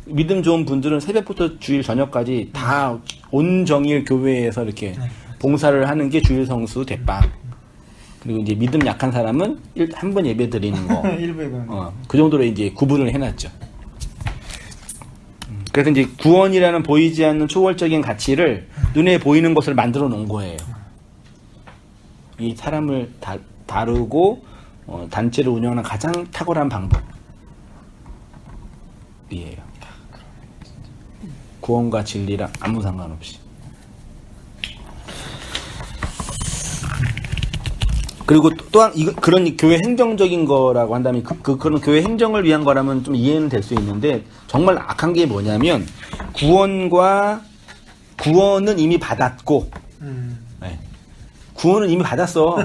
믿음 좋은 분들은 새벽부터 주일 저녁까지 다 온정일 교회에서 이렇게 봉사를 하는 게 주일 성수 대빵. 그리고 이제 믿음 약한 사람은 한 번 예배 드리는 거. 일부에 그 정도로 이제 구분을 해놨죠. 그래서 이제 구원이라는 보이지 않는 초월적인 가치를 눈에 보이는 것을 만들어 놓은 거예요. 이 사람을 다루고 단체를 운영하는 가장 탁월한 방법이에요. 구원과 진리랑 아무 상관없이. 그리고 또한 그런 교회 행정적인 거라고 한다면 그런 교회 행정을 위한 거라면 좀 이해는 될 수 있는데 정말 악한 게 뭐냐면 구원은 이미 받았고 네. 구원은 이미 받았어.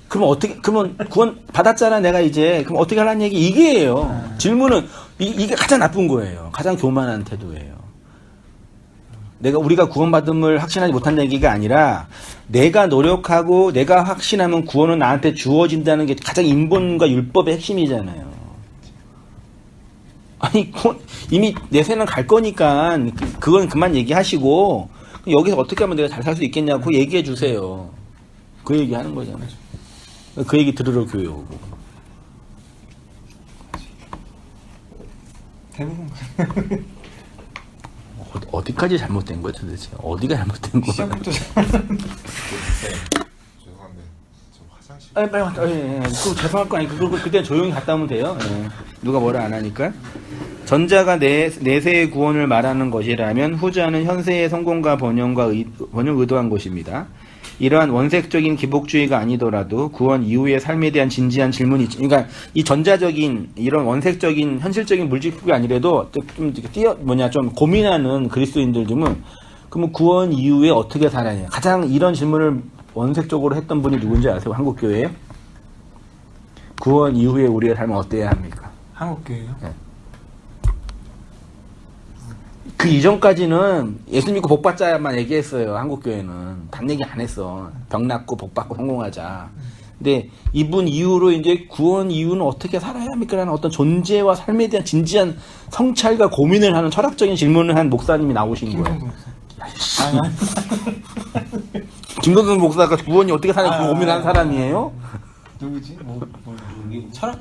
그러면 구원 받았잖아 내가 이제. 그럼 어떻게 하라는 얘기 이게예요. 질문은 이게 가장 나쁜 거예요. 가장 교만한 태도예요. 우리가 구원받음을 확신하지 못한다는 얘기가 아니라 내가 노력하고 내가 확신하면 구원은 나한테 주어진다는 게 가장 인본과 율법의 핵심이잖아요. 아니 이미 내 새는 갈 거니까 그건 그만 얘기하시고 여기서 어떻게 하면 내가 잘 살 수 있겠냐고 얘기해 주세요. 그 얘기 하는 거잖아요. 그 얘기 들으러 교회 오고. 대부분 어디까지 잘못된 거야 도대체? 어디가 잘못된 거야? 시작부터 죄송한데 저 화장실. 빨리 왔다. 그거 죄송할 거 아니고 그때 조용히 갔다 오면 돼요. 누가 뭐라 안 하니까. 전자가 내세의 구원을 말하는 것이라면 후자는 현세의 성공과 번영 의도한 것입니다. 이러한 원색적인 기복주의가 아니더라도 구원 이후의 삶에 대한 진지한 질문이 있죠. 그러니까 이 전자적인 이런 원색적인 현실적인 물질법이 아니라도 좀 고민하는 그리스도인들쯤은 그러면 구원 이후에 어떻게 살아야 가장 이런 질문을 원색적으로 했던 분이 누군지 아세요? 한국 교회에? 구원 이후에 우리의 삶은 어때야 합니까? 한국 교회요? 네. 그 이전까지는 예수 믿고 복 받자만 얘기했어요. 한국 교회는 단 얘기 안 했어. 병 낫고 복 받고 성공하자. 근데 이분 이후로 이제 구원 이후는 어떻게 살아야 합니까라는 어떤 존재와 삶에 대한 진지한 성찰과 고민을 하는 철학적인 질문을 한 목사님이 나오신 거예요. 김동준 목사가 구원이 어떻게 사는지 고민하는 사람이에요? 누구지? 철학?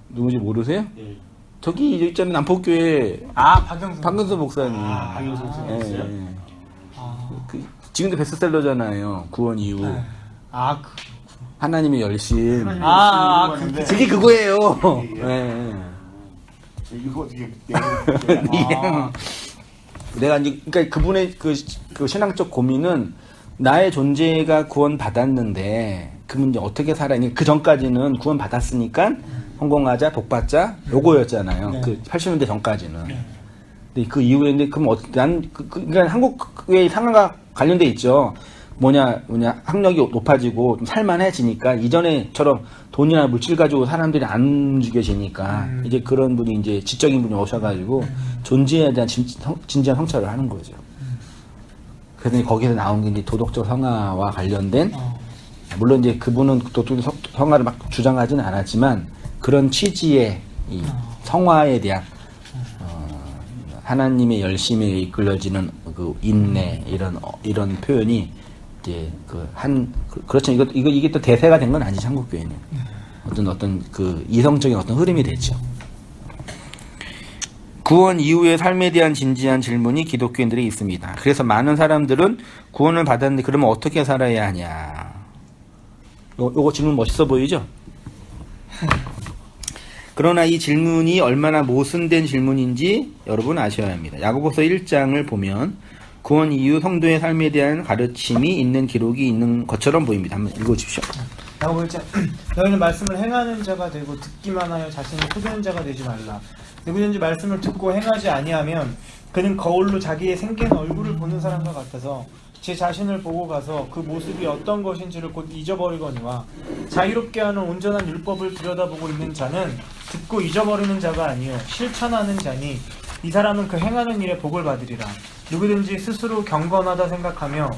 누구지 모르세요? 예. 저기 있잖아요. 남포교회 박경수 목사님. 박경수 목사님이었어요? 지금도 베스트셀러잖아요. 구원 이후. 하나님의 열심. 그게 그거예요. 이거 어떻게 내가 이제 그러니까 그분의 그 신앙적 고민은 나의 존재가 구원 받았는데 그러면 이제 어떻게 살아니? 그 전까지는 구원 받았으니까 성공하자, 복받자 요거였잖아요. 네. 그 80년대 전까지는. 근데 그 이후에 그럼 그러니까 한국의 상황과 관련돼 있죠. 뭐냐 학력이 높아지고 좀 살만해지니까 이전에처럼 돈이나 물질 가지고 사람들이 안 움직여지니까 이제 그런 분이 이제 지적인 분이 오셔가지고 존재에 대한 진지한 성찰을 하는 거죠. 그래서 거기서 나온 게 이제 도덕적 성화와 관련된 물론 이제 그분은 도덕적 성화를 막 주장하지는 않았지만 그런 취지의 이 성화에 대한 하나님의 열심에 이끌려지는 그 인내 이런 표현이 이제 그렇죠. 이게 또 대세가 된 건 아니죠. 한국 교회는 어떤 그 이성적인 어떤 흐름이 됐죠. 구원 이후의 삶에 대한 진지한 질문이 기독교인들이 있습니다. 그래서 많은 사람들은 구원을 받았는데 그러면 어떻게 살아야 하냐. 요거 질문 멋있어 보이죠? 그러나 이 질문이 얼마나 모순된 질문인지 여러분 아셔야 합니다. 야고보서 1장을 보면 구원 이후 성도의 삶에 대한 가르침이 있는 기록이 있는 것처럼 보입니다. 한번 읽어주십시오. 야고보 1장 너희는 말씀을 행하는 자가 되고 듣기만 하여 자신을 속이는 자가 되지 말라. 누구든지 말씀을 듣고 행하지 아니하면 그는 거울로 자기의 생긴 얼굴을 보는 사람과 같아서 제 자신을 보고 가서 그 모습이 어떤 것인지를 곧 잊어버리거니와 자유롭게 하는 온전한 율법을 들여다보고 있는 자는 듣고 잊어버리는 자가 아니요 실천하는 자니 이 사람은 그 행하는 일에 복을 받으리라. 누구든지 스스로 경건하다 생각하며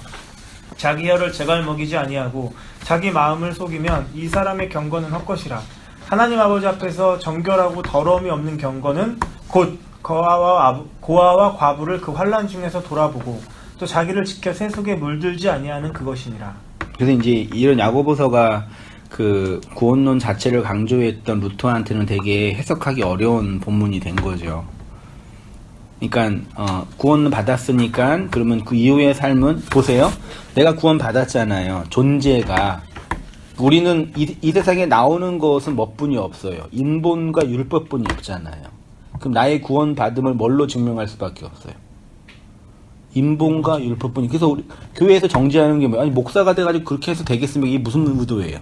자기 혀를 제갈 먹이지 아니하고 자기 마음을 속이면 이 사람의 경건은 헛것이라. 하나님 아버지 앞에서 정결하고 더러움이 없는 경건은 곧 고아와 과부를 그 환난 중에서 돌아보고 또 자기를 지켜 세속에 물들지 아니하는 그것이니라. 그래서 이제 이런 야고보서가 그 구원론 자체를 강조했던 루터한테는 되게 해석하기 어려운 본문이 된 거죠. 그러니까 구원을 받았으니까 그러면 그 이후의 삶은 보세요. 내가 구원 받았잖아요. 존재가 우리는 이 세상에 나오는 것은 뭐뿐이 없어요. 인본과 율법뿐이 없잖아요. 그럼 나의 구원 받음을 뭘로 증명할 수밖에 없어요. 인본과 율법뿐이. 그래서 우리 교회에서 정죄하는 게 뭐예요? 아니 목사가 돼가지고 그렇게 해서 되겠습니까? 이게 무슨 의도예요?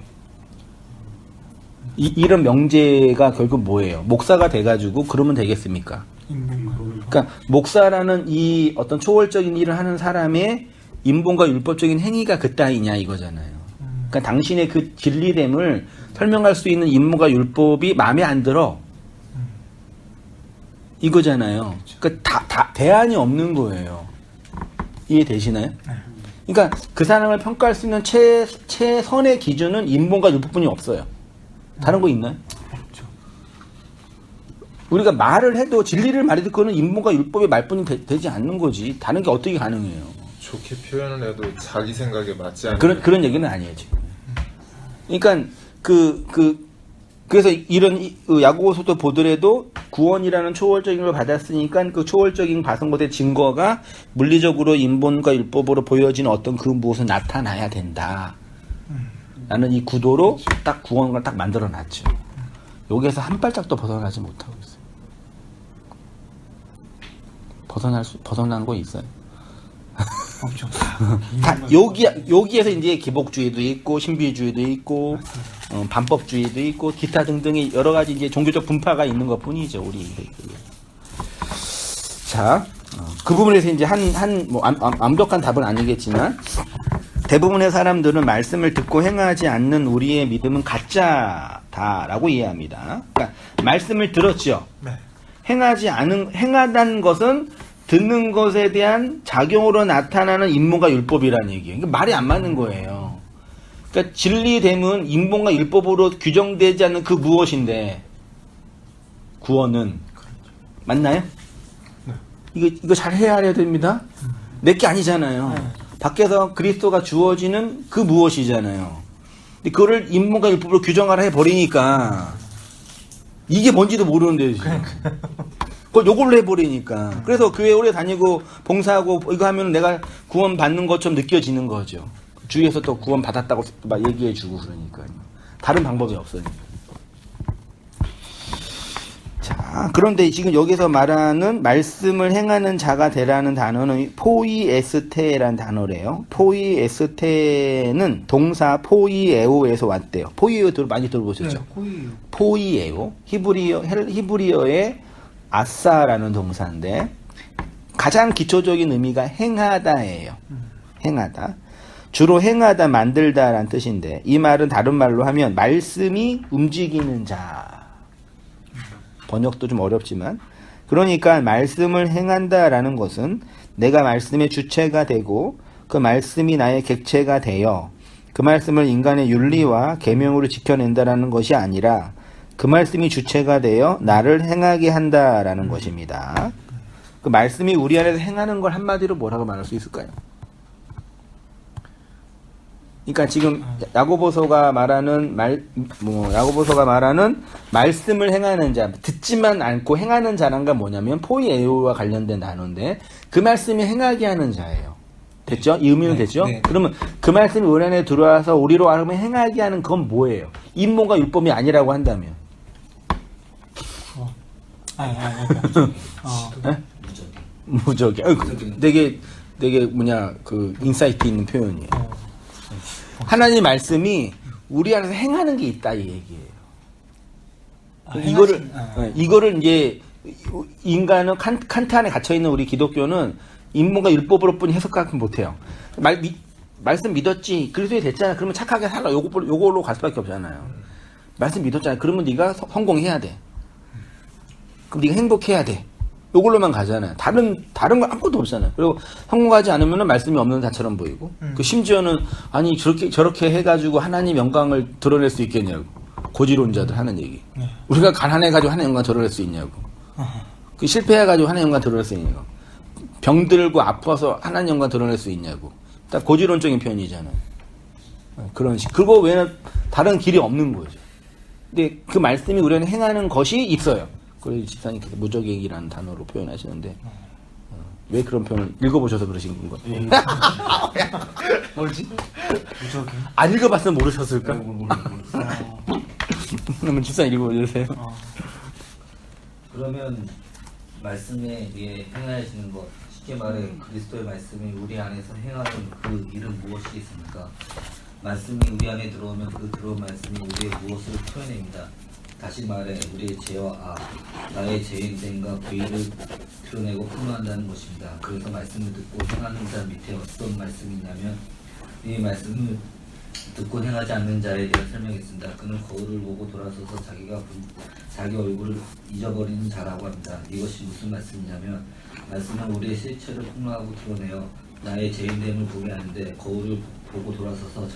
이런 명제가 결국 뭐예요? 목사가 돼가지고 그러면 되겠습니까? 그러니까 목사라는 이 어떤 초월적인 일을 하는 사람의 인본과 율법적인 행위가 그따위냐 이거잖아요. 그러니까 당신의 그 진리됨을 설명할 수 있는 인본과 율법이 마음에 안 들어 이거잖아요. 그러니까 다 대안이 없는 거예요. 이해되시나요? 그러니까 그 사람을 평가할 수 있는 최선의 기준은 인본과 율법뿐이 없어요. 다른 거 있나요? 없죠. 우리가 말을 해도 진리를 말해도 그거는 인본과 율법의 말뿐이 되지 않는 거지. 다른 게 어떻게 가능해요? 좋게 표현을 해도 자기 생각에 맞지 않는 그런 얘기는 아니에요 지금. 그러니까 그래서 이런 야고보서도 보더라도 구원이라는 초월적인 걸 받았으니까 그 초월적인 받은 것의 증거가 물리적으로 인본과 율법으로 보여지는 어떤 그 무엇을 나타나야 된다. 라는 이 구도로 딱 구원을 딱 만들어 놨죠. 여기에서 한 발짝도 벗어나지 못하고 있어요. 벗어난 거 있어요? 없죠. 다 여기에서 이제 기복주의도 있고 신비주의도 있고 반법주의도 있고 기타 등등의 여러 가지 이제 종교적 분파가 있는 것뿐이죠 우리. 자, 그 부분에서 이제 뭐 완벽한 답은 아니겠지만 대부분의 사람들은 말씀을 듣고 행하지 않는 우리의 믿음은 가짜다라고 이해합니다. 그러니까 말씀을 들었죠. 네. 행하다는 것은 듣는 것에 대한 작용으로 나타나는 인본과 율법이라는 얘기예요. 그러니까 말이 안 맞는 거예요. 그러니까 진리됨은 인본과 율법으로 규정되지 않는 그 무엇인데 구원은 맞나요? 네. 이거 잘 헤아려야 됩니다. 내게 아니잖아요. 네. 밖에서 그리스도가 주어지는 그 무엇이잖아요. 근데 그거를 인본과 율법으로 규정하라 해버리니까 이게 뭔지도 모르는데 지금. 그걸 요걸로 해버리니까. 그래서 교회 오래 다니고 봉사하고 이거 하면 내가 구원 받는 것처럼 느껴지는 거죠. 주위에서 또 구원 받았다고 막 얘기해주고 그러니까요. 다른 방법이 없으니까. 자, 그런데 지금 여기서 말하는 말씀을 행하는 자가 되라는 단어는 포이에스테라는 단어래요. 포이에스테는 동사 포이에오에서 왔대요. 포이에오 많이 들어보셨죠? 네, 코이요. 포이에오. 히브리어의 아싸라는 동사인데 가장 기초적인 의미가 행하다예요. 행하다. 주로 행하다, 만들다라는 뜻인데 이 말은 다른 말로 하면 말씀이 움직이는 자. 번역도 좀 어렵지만 그러니까 말씀을 행한다라는 것은 내가 말씀의 주체가 되고 그 말씀이 나의 객체가 되어 그 말씀을 인간의 윤리와 계명으로 지켜낸다라는 것이 아니라 그 말씀이 주체가 되어 나를 행하게 한다라는 것입니다. 그 말씀이 우리 안에서 행하는 걸 한마디로 뭐라고 말할 수 있을까요? 그러니까 지금 야고보서가 말하는 야고보서가 말하는 말씀을 행하는 자, 듣지만 않고 행하는 자란가 뭐냐면 포이에오와 관련된 단어인데 그 말씀이 행하게 하는 자예요. 됐죠? 이 의미는 됐죠? 네. 그러면 그 말씀이 우리 안에 들어와서 우리로 하면 행하게 하는 그건 뭐예요? 율법과 율법이 아니라고 한다면? 네? 무적이. 되게 그 인사이트 있는 표현이에요. 하나님 말씀이 우리 안에서 행하는 게 있다 이 얘기예요. 이거를 이제 인간은 칸트 안에 갇혀 있는 우리 기독교는 인문과 율법으로뿐이 해석하지 못해요. 말씀 믿었지, 그리스도에 됐잖아. 그러면 착하게 살아. 요걸로 갈 수밖에 없잖아요. 말씀 믿었잖아. 그러면 네가 성공해야 돼. 그럼 네가 행복해야 돼. 요걸로만 가잖아요. 다른 거 아무것도 없잖아요. 그리고 성공하지 않으면 말씀이 없는 자처럼 보이고, 그 심지어는 아니 저렇게 해가지고 하나님 영광을 드러낼 수 있겠냐고. 고지론자들 하는 얘기. 우리가 가난해가지고 하나님 영광 드러낼 수 있냐고. 그 실패해가지고 하나님 영광 드러낼 수 있냐고. 병들고 아파서 하나님 영광 드러낼 수 있냐고. 딱 고지론적인 표현이잖아요. 그런 식. 그거 외에는 다른 길이 없는 거죠. 근데 그 말씀이 우리는 행하는 것이 있어요. 그래서 집사님께서 무적행이라는 단어로 표현하시는데 왜 그런 표현을 읽어보셔서 그러신 건가요? 뭐지? 무적행? 안 읽어봤으면 모르셨을까? 그러면 집사님 읽어주세요. 그러면 말씀에 의해 행하시는 것, 쉽게 말해 그리스도의 말씀이 우리 안에서 행하는 그 일은 무엇이 있습니까? 말씀이 우리 안에 들어오면 그 들어온 말씀이 우리의 무엇을 표현합니다. 다시 말해 우리의 죄와 나의 죄인됨과 죄를 드러내고 폭로한다는 것입니다. 그래서 말씀을 듣고 행하는 자 밑에 어떤 말씀이 있냐면 이 말씀을 듣고 행하지 않는 자에 대해 설명했습니다. 그는 거울을 보고 돌아서서 자기 얼굴을 잊어버리는 자라고 합니다. 이것이 무슨 말씀이냐면 말씀은 우리의 실체를 폭로하고 드러내어 나의 죄인됨을 보게 하는데 거울을 보고 돌아서서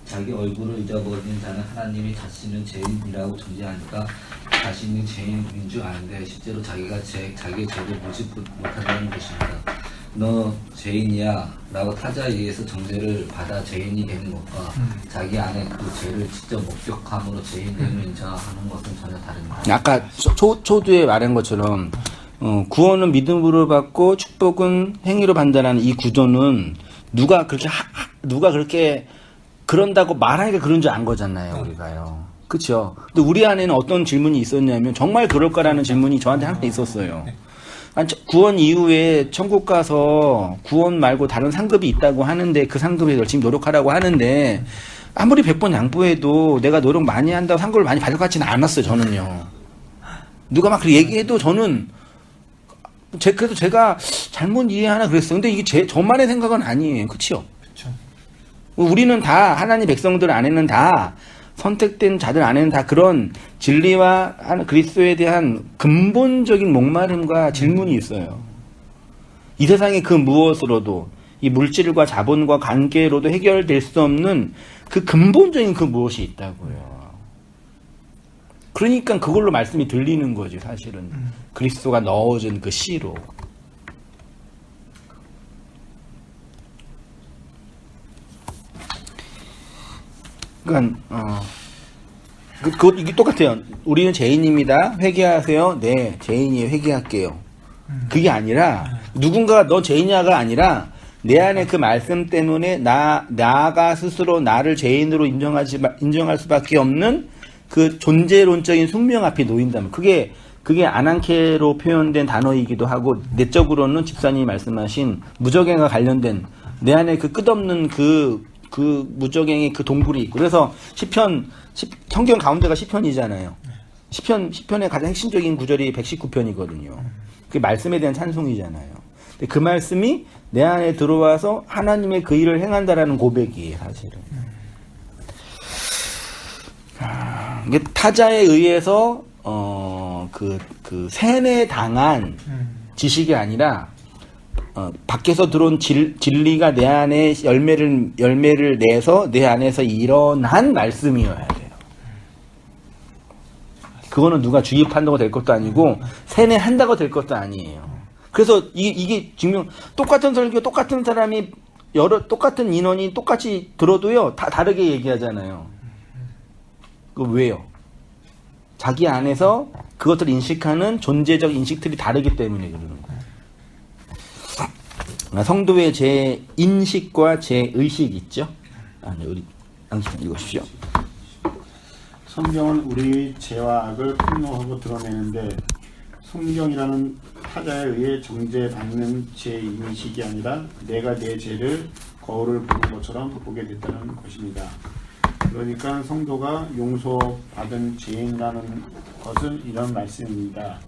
자기 얼굴을 잊어버리는 자는 하나님이 자신은 죄인이라고 정죄하니까 자신이 죄인인 줄 아는데 실제로 자기의 죄를 보지 못한다는 것입니다. 너 죄인이야 라고 타자에 의해서 정죄를 받아 죄인이 되는 것과 자기 안에 그 죄를 직접 목격함으로 죄인됨을 인정하는 것은 전혀 다릅니다. 아까 초두에 말한 것처럼 구원은 믿음으로 받고 축복은 행위로 받는다는 이 구조는 누가 그렇게 그런다고 말하니까 그런 줄 안 거잖아요, 우리가요. 그쵸? 근데 우리 안에는 어떤 질문이 있었냐면 정말 그럴까라는 질문이 저한테 항상 있었어요. 구원 이후에 천국 가서 구원 말고 다른 상급이 있다고 하는데 그 상급에 열심히 노력하라고 하는데 아무리 100번 양보해도 내가 노력 많이 한다고 상급을 많이 받을 것 같지는 않았어요, 저는요. 누가 막 그렇게 얘기해도 저는 그래서 제가 잘못 이해하나 그랬어요. 근데 이게 저만의 생각은 아니에요. 그치요? 우리는 다 하나님 백성들 안에는 다 선택된 자들 안에는 다 그런 진리와 그리스도에 대한 근본적인 목마름과 질문이 있어요. 이 세상의 그 무엇으로도 이 물질과 자본과 관계로도 해결될 수 없는 그 근본적인 그 무엇이 있다고요. 그러니까 그걸로 말씀이 들리는 거지 사실은. 그리스도가 넣어준 그 씨로. 그러니까 이게 똑같아요. 우리는 죄인입니다. 회개하세요. 네, 죄인이에요. 회개할게요. 그게 아니라 누군가가 너 죄인이야가 아니라 내 안에 그 말씀 때문에 나가 스스로 나를 죄인으로 인정할 수밖에 없는 그 존재론적인 숙명 앞에 놓인다면 그게 아난케로 표현된 단어이기도 하고 내적으로는 집사님이 말씀하신 무적행과 관련된 내 안에 그 끝없는 그 무적행의 그 동굴이 있고 그래서 성경 가운데가 시편이잖아요. 시편의 가장 핵심적인 구절이 119편이거든요. 그게 말씀에 대한 찬송이잖아요. 근데 그 말씀이 내 안에 들어와서 하나님의 그 일을 행한다라는 고백이에요, 사실은. 이게 타자에 의해서 세뇌당한 지식이 아니라 밖에서 들어온 진리가 내 안에 열매를 내서 내 안에서 일어난 말씀이어야 돼요. 그거는 누가 주입한다고 될 것도 아니고 세뇌한다고 될 것도 아니에요. 그래서 이게 증명 똑같은 설교 똑같은 사람이 똑같은 인원이 똑같이 들어도요, 다 다르게 얘기하잖아요. 그 왜요? 자기 안에서 그것들을 인식하는 존재적 인식들이 다르기 때문에 그러는 거예요. 성도의 제 인식과 제 의식이 있죠? 우리 양심 읽으십시오. 성경은 우리 죄와 악을 폭로하고 드러내는데 성경이라는 타자에 의해 정죄받는 제 인식이 아니라 내가 내 죄를 거울을 보는 것처럼 보게 됐다는 것입니다. 그러니까 성도가 용서받은 죄인이라는 것은 이런 말씀입니다.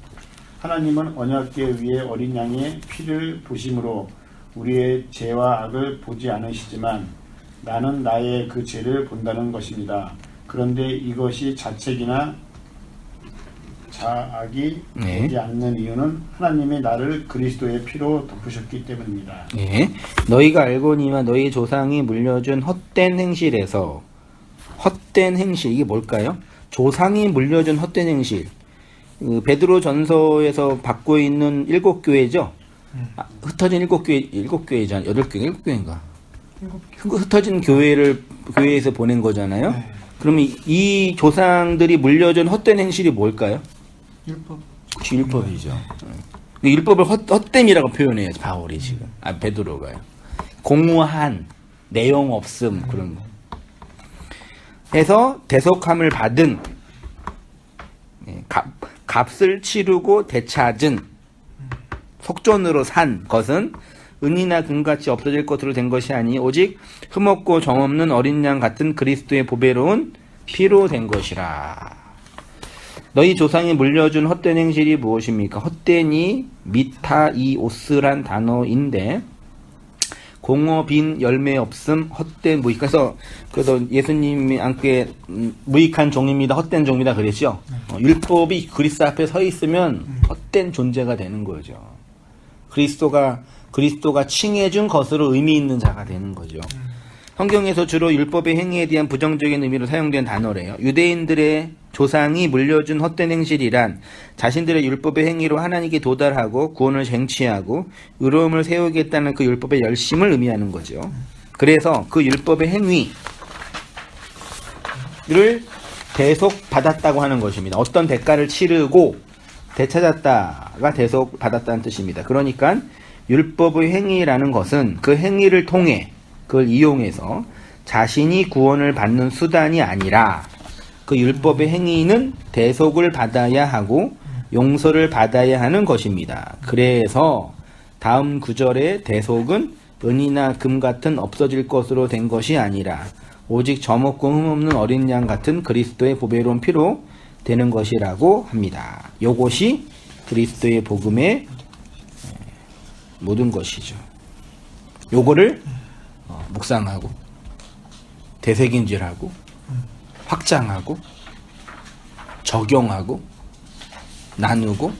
하나님은 언약궤 위에 어린 양의 피를 보심으로 우리의 죄와 악을 보지 않으시지만 나는 나의 그 죄를 본다는 것입니다. 그런데 이것이 자책이나 자악이 되지 않는 이유는 하나님이 나를 그리스도의 피로 덮으셨기 때문입니다. 예. 너희가 알거니와 너희 조상이 물려준 헛된 행실에서 헛된 행실 이게 뭘까요? 조상이 물려준 헛된 행실. 베드로 전서에서 받고 있는 7교회죠. 흩어진 7교회잖아요. 8교회, 7교회인가? 흩어진 교회에서 보낸 거잖아요. 네. 그러면 이 조상들이 물려준 헛된 행실이 뭘까요? 율법. 그치, 율법이죠. 그 율법을 헛됨이라고 표현해요, 바울이 지금. 베드로가요. 공무한, 내용 없음, 그런 거. 해서 대속함을 받은, 값을 치르고 되찾은, 속전으로 산 것은 은이나 금같이 없어질 것으로 된 것이 아니 오직 흠없고 정없는 어린 양 같은 그리스도의 보배로운 피로 된 것이라. 너희 조상이 물려준 헛된 행실이 무엇입니까? 헛된이 미타이오스란 단어인데 공어 빈 열매 없음 헛된 무익. 그래서 예수님이 함께 무익한 종입니다. 헛된 종입니다. 그랬죠. 율법이 그리스도 앞에 서 있으면 헛된 존재가 되는 거죠. 그리스도가 칭해준 것으로 의미 있는 자가 되는 거죠. 성경에서 주로 율법의 행위에 대한 부정적인 의미로 사용된 단어래요. 유대인들의 조상이 물려준 헛된 행실이란 자신들의 율법의 행위로 하나님께 도달하고 구원을 쟁취하고 의로움을 세우겠다는 그 율법의 열심을 의미하는 거죠. 그래서 그 율법의 행위를 대속받았다고 하는 것입니다. 어떤 대가를 치르고 되찾았다가 대속받았다는 뜻입니다. 그러니까 율법의 행위라는 것은 그 행위를 통해 그걸 이용해서 자신이 구원을 받는 수단이 아니라 그 율법의 행위는 대속을 받아야 하고 용서를 받아야 하는 것입니다. 그래서 다음 구절의 대속은 은이나 금 같은 없어질 것으로 된 것이 아니라 오직 점없고 흠없는 어린 양 같은 그리스도의 보배로운 피로 되는 것이라고 합니다. 요것이 그리스도의 복음의 모든 것이죠. 요거를 묵상하고 되새김질하고 확장하고 적용하고 나누고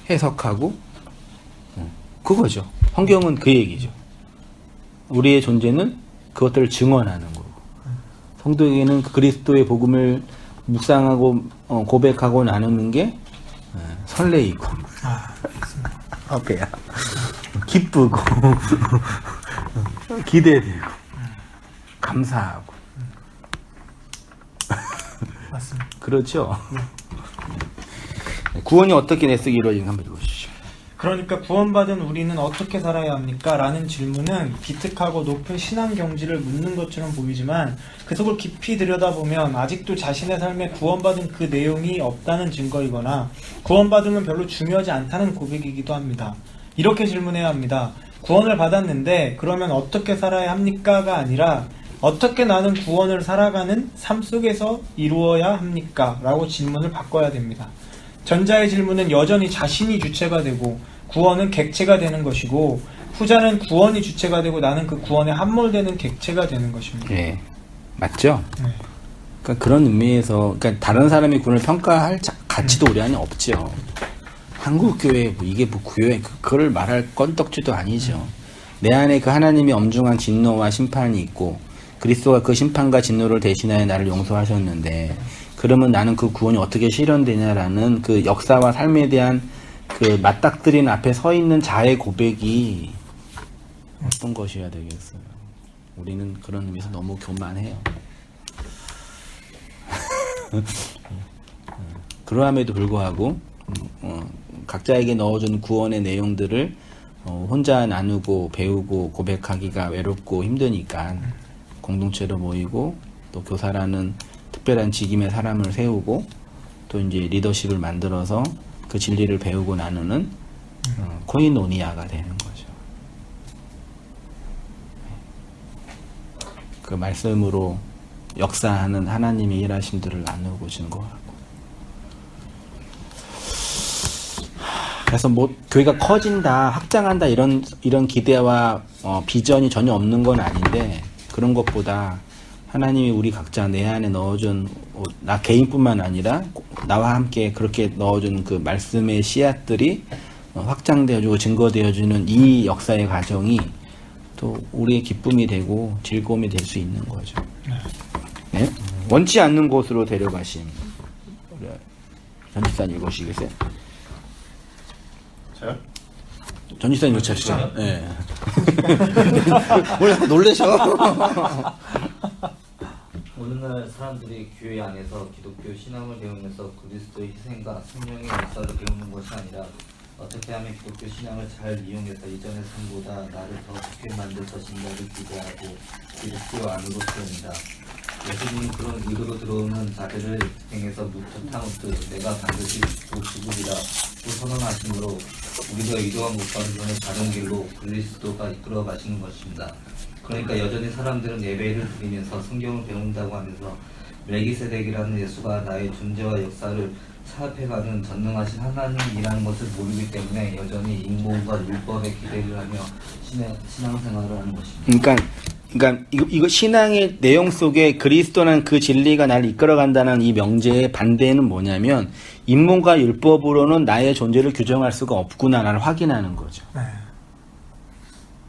해석하고 그거죠. 성경은 그 얘기죠. 우리의 존재는 그것들을 증언하는 거고 성도에게는 그리스도의 복음을 묵상하고 고백하고 나누는 게 설레이고 기쁘고 기대되고 감사하고 맞습니다. 그렇죠. 구원이 어떻게 내 속에 이루어지는가 한번 읽어주시죠. 그러니까 구원받은 우리는 어떻게 살아야 합니까? 라는 질문은 기특하고 높은 신앙 경지를 묻는 것처럼 보이지만 그 속을 깊이 들여다보면 아직도 자신의 삶에 구원받은 그 내용이 없다는 증거이거나 구원받으면 별로 중요하지 않다는 고백이기도 합니다. 이렇게 질문해야 합니다. 구원을 받았는데 그러면 어떻게 살아야 합니까?가 아니라 어떻게 나는 구원을 살아가는 삶 속에서 이루어야 합니까? 라고 질문을 바꿔야 됩니다. 전자의 질문은 여전히 자신이 주체가 되고 구원은 객체가 되는 것이고 후자는 구원이 주체가 되고 나는 그 구원에 함몰되는 객체가 되는 것입니다. 네, 맞죠? 네. 그러니까 그런 의미에서 다른 사람의 구원을 평가할 가치도 우리 안에 없죠. 한국교회 이게 교회 그걸 말할 건덕지도 아니죠. 내 안에 그 하나님의 엄중한 진노와 심판이 있고 그리스도가 그 심판과 진노를 대신하여 나를 용서하셨는데 그러면 나는 그 구원이 어떻게 실현되냐라는 그 역사와 삶에 대한 그 맞닥뜨린 앞에 서 있는 자의 고백이 어떤 것이어야 되겠어요? 우리는 그런 의미에서 너무 교만해요. 그러함에도 불구하고 각자에게 넣어준 구원의 내용들을 혼자 나누고 배우고 고백하기가 외롭고 힘드니까 공동체로 모이고 또 교사라는 특별한 직임의 사람을 세우고 또 이제 리더십을 만들어서 그 진리를 배우고 나누는 코이노니아가 되는 거죠. 그 말씀으로 역사하는 하나님의 일하심들을 나누고 증거하고. 그래서 뭐 교회가 커진다, 확장한다 이런 기대와 비전이 전혀 없는 건 아닌데 그런 것보다 하나님이 우리 각자 내 안에 넣어준 나 개인뿐만 아니라 나와 함께 그렇게 넣어준 그 말씀의 씨앗들이 확장되어주고 증거되어주는 이 역사의 과정이 또 우리의 기쁨이 되고 즐거움이 될 수 있는 거죠. 네? 원치 않는 곳으로 데려가심. 우리 전지사님 읽으시겠어요? 저요? 전지사님 읽으시죠. 네. 뭘 놀라셔. 오늘날 사람들이 교회 안에서 기독교 신앙을 배우면서 그리스도의 희생과 생명의 역사를 배우는 것이 아니라 어떻게 하면 기독교 신앙을 잘 이용해서 이전의 삶보다 나를 더 좋게 만들 것인가를 기대하고 기독교 안으로 들어옵니다. 예수님은 그런 의도로 들어오는 자들을 행해서 무토타운트 내가 반드시 죽으리라 또 선언하심으로 우리가 의도한 것과는 전혀 다른 길로 그리스도가 이끌어 가시는 것입니다. 그러니까 여전히 사람들은 예배를 드리면서 성경을 배운다고 하면서 멜기세덱이라는 예수가 나의 존재와 역사를 차압해가는 전능하신 하나님이라는 것을 모르기 때문에 여전히 인본과 율법에 기대를 하며 신앙생활을 하는 것입니다. 그러니까 이거 신앙의 내용 속에 그리스도는 그 진리가 나를 이끌어간다는 이 명제의 반대는 뭐냐면 인문과 율법으로는 나의 존재를 규정할 수가 없구나를 확인하는 거죠. 네.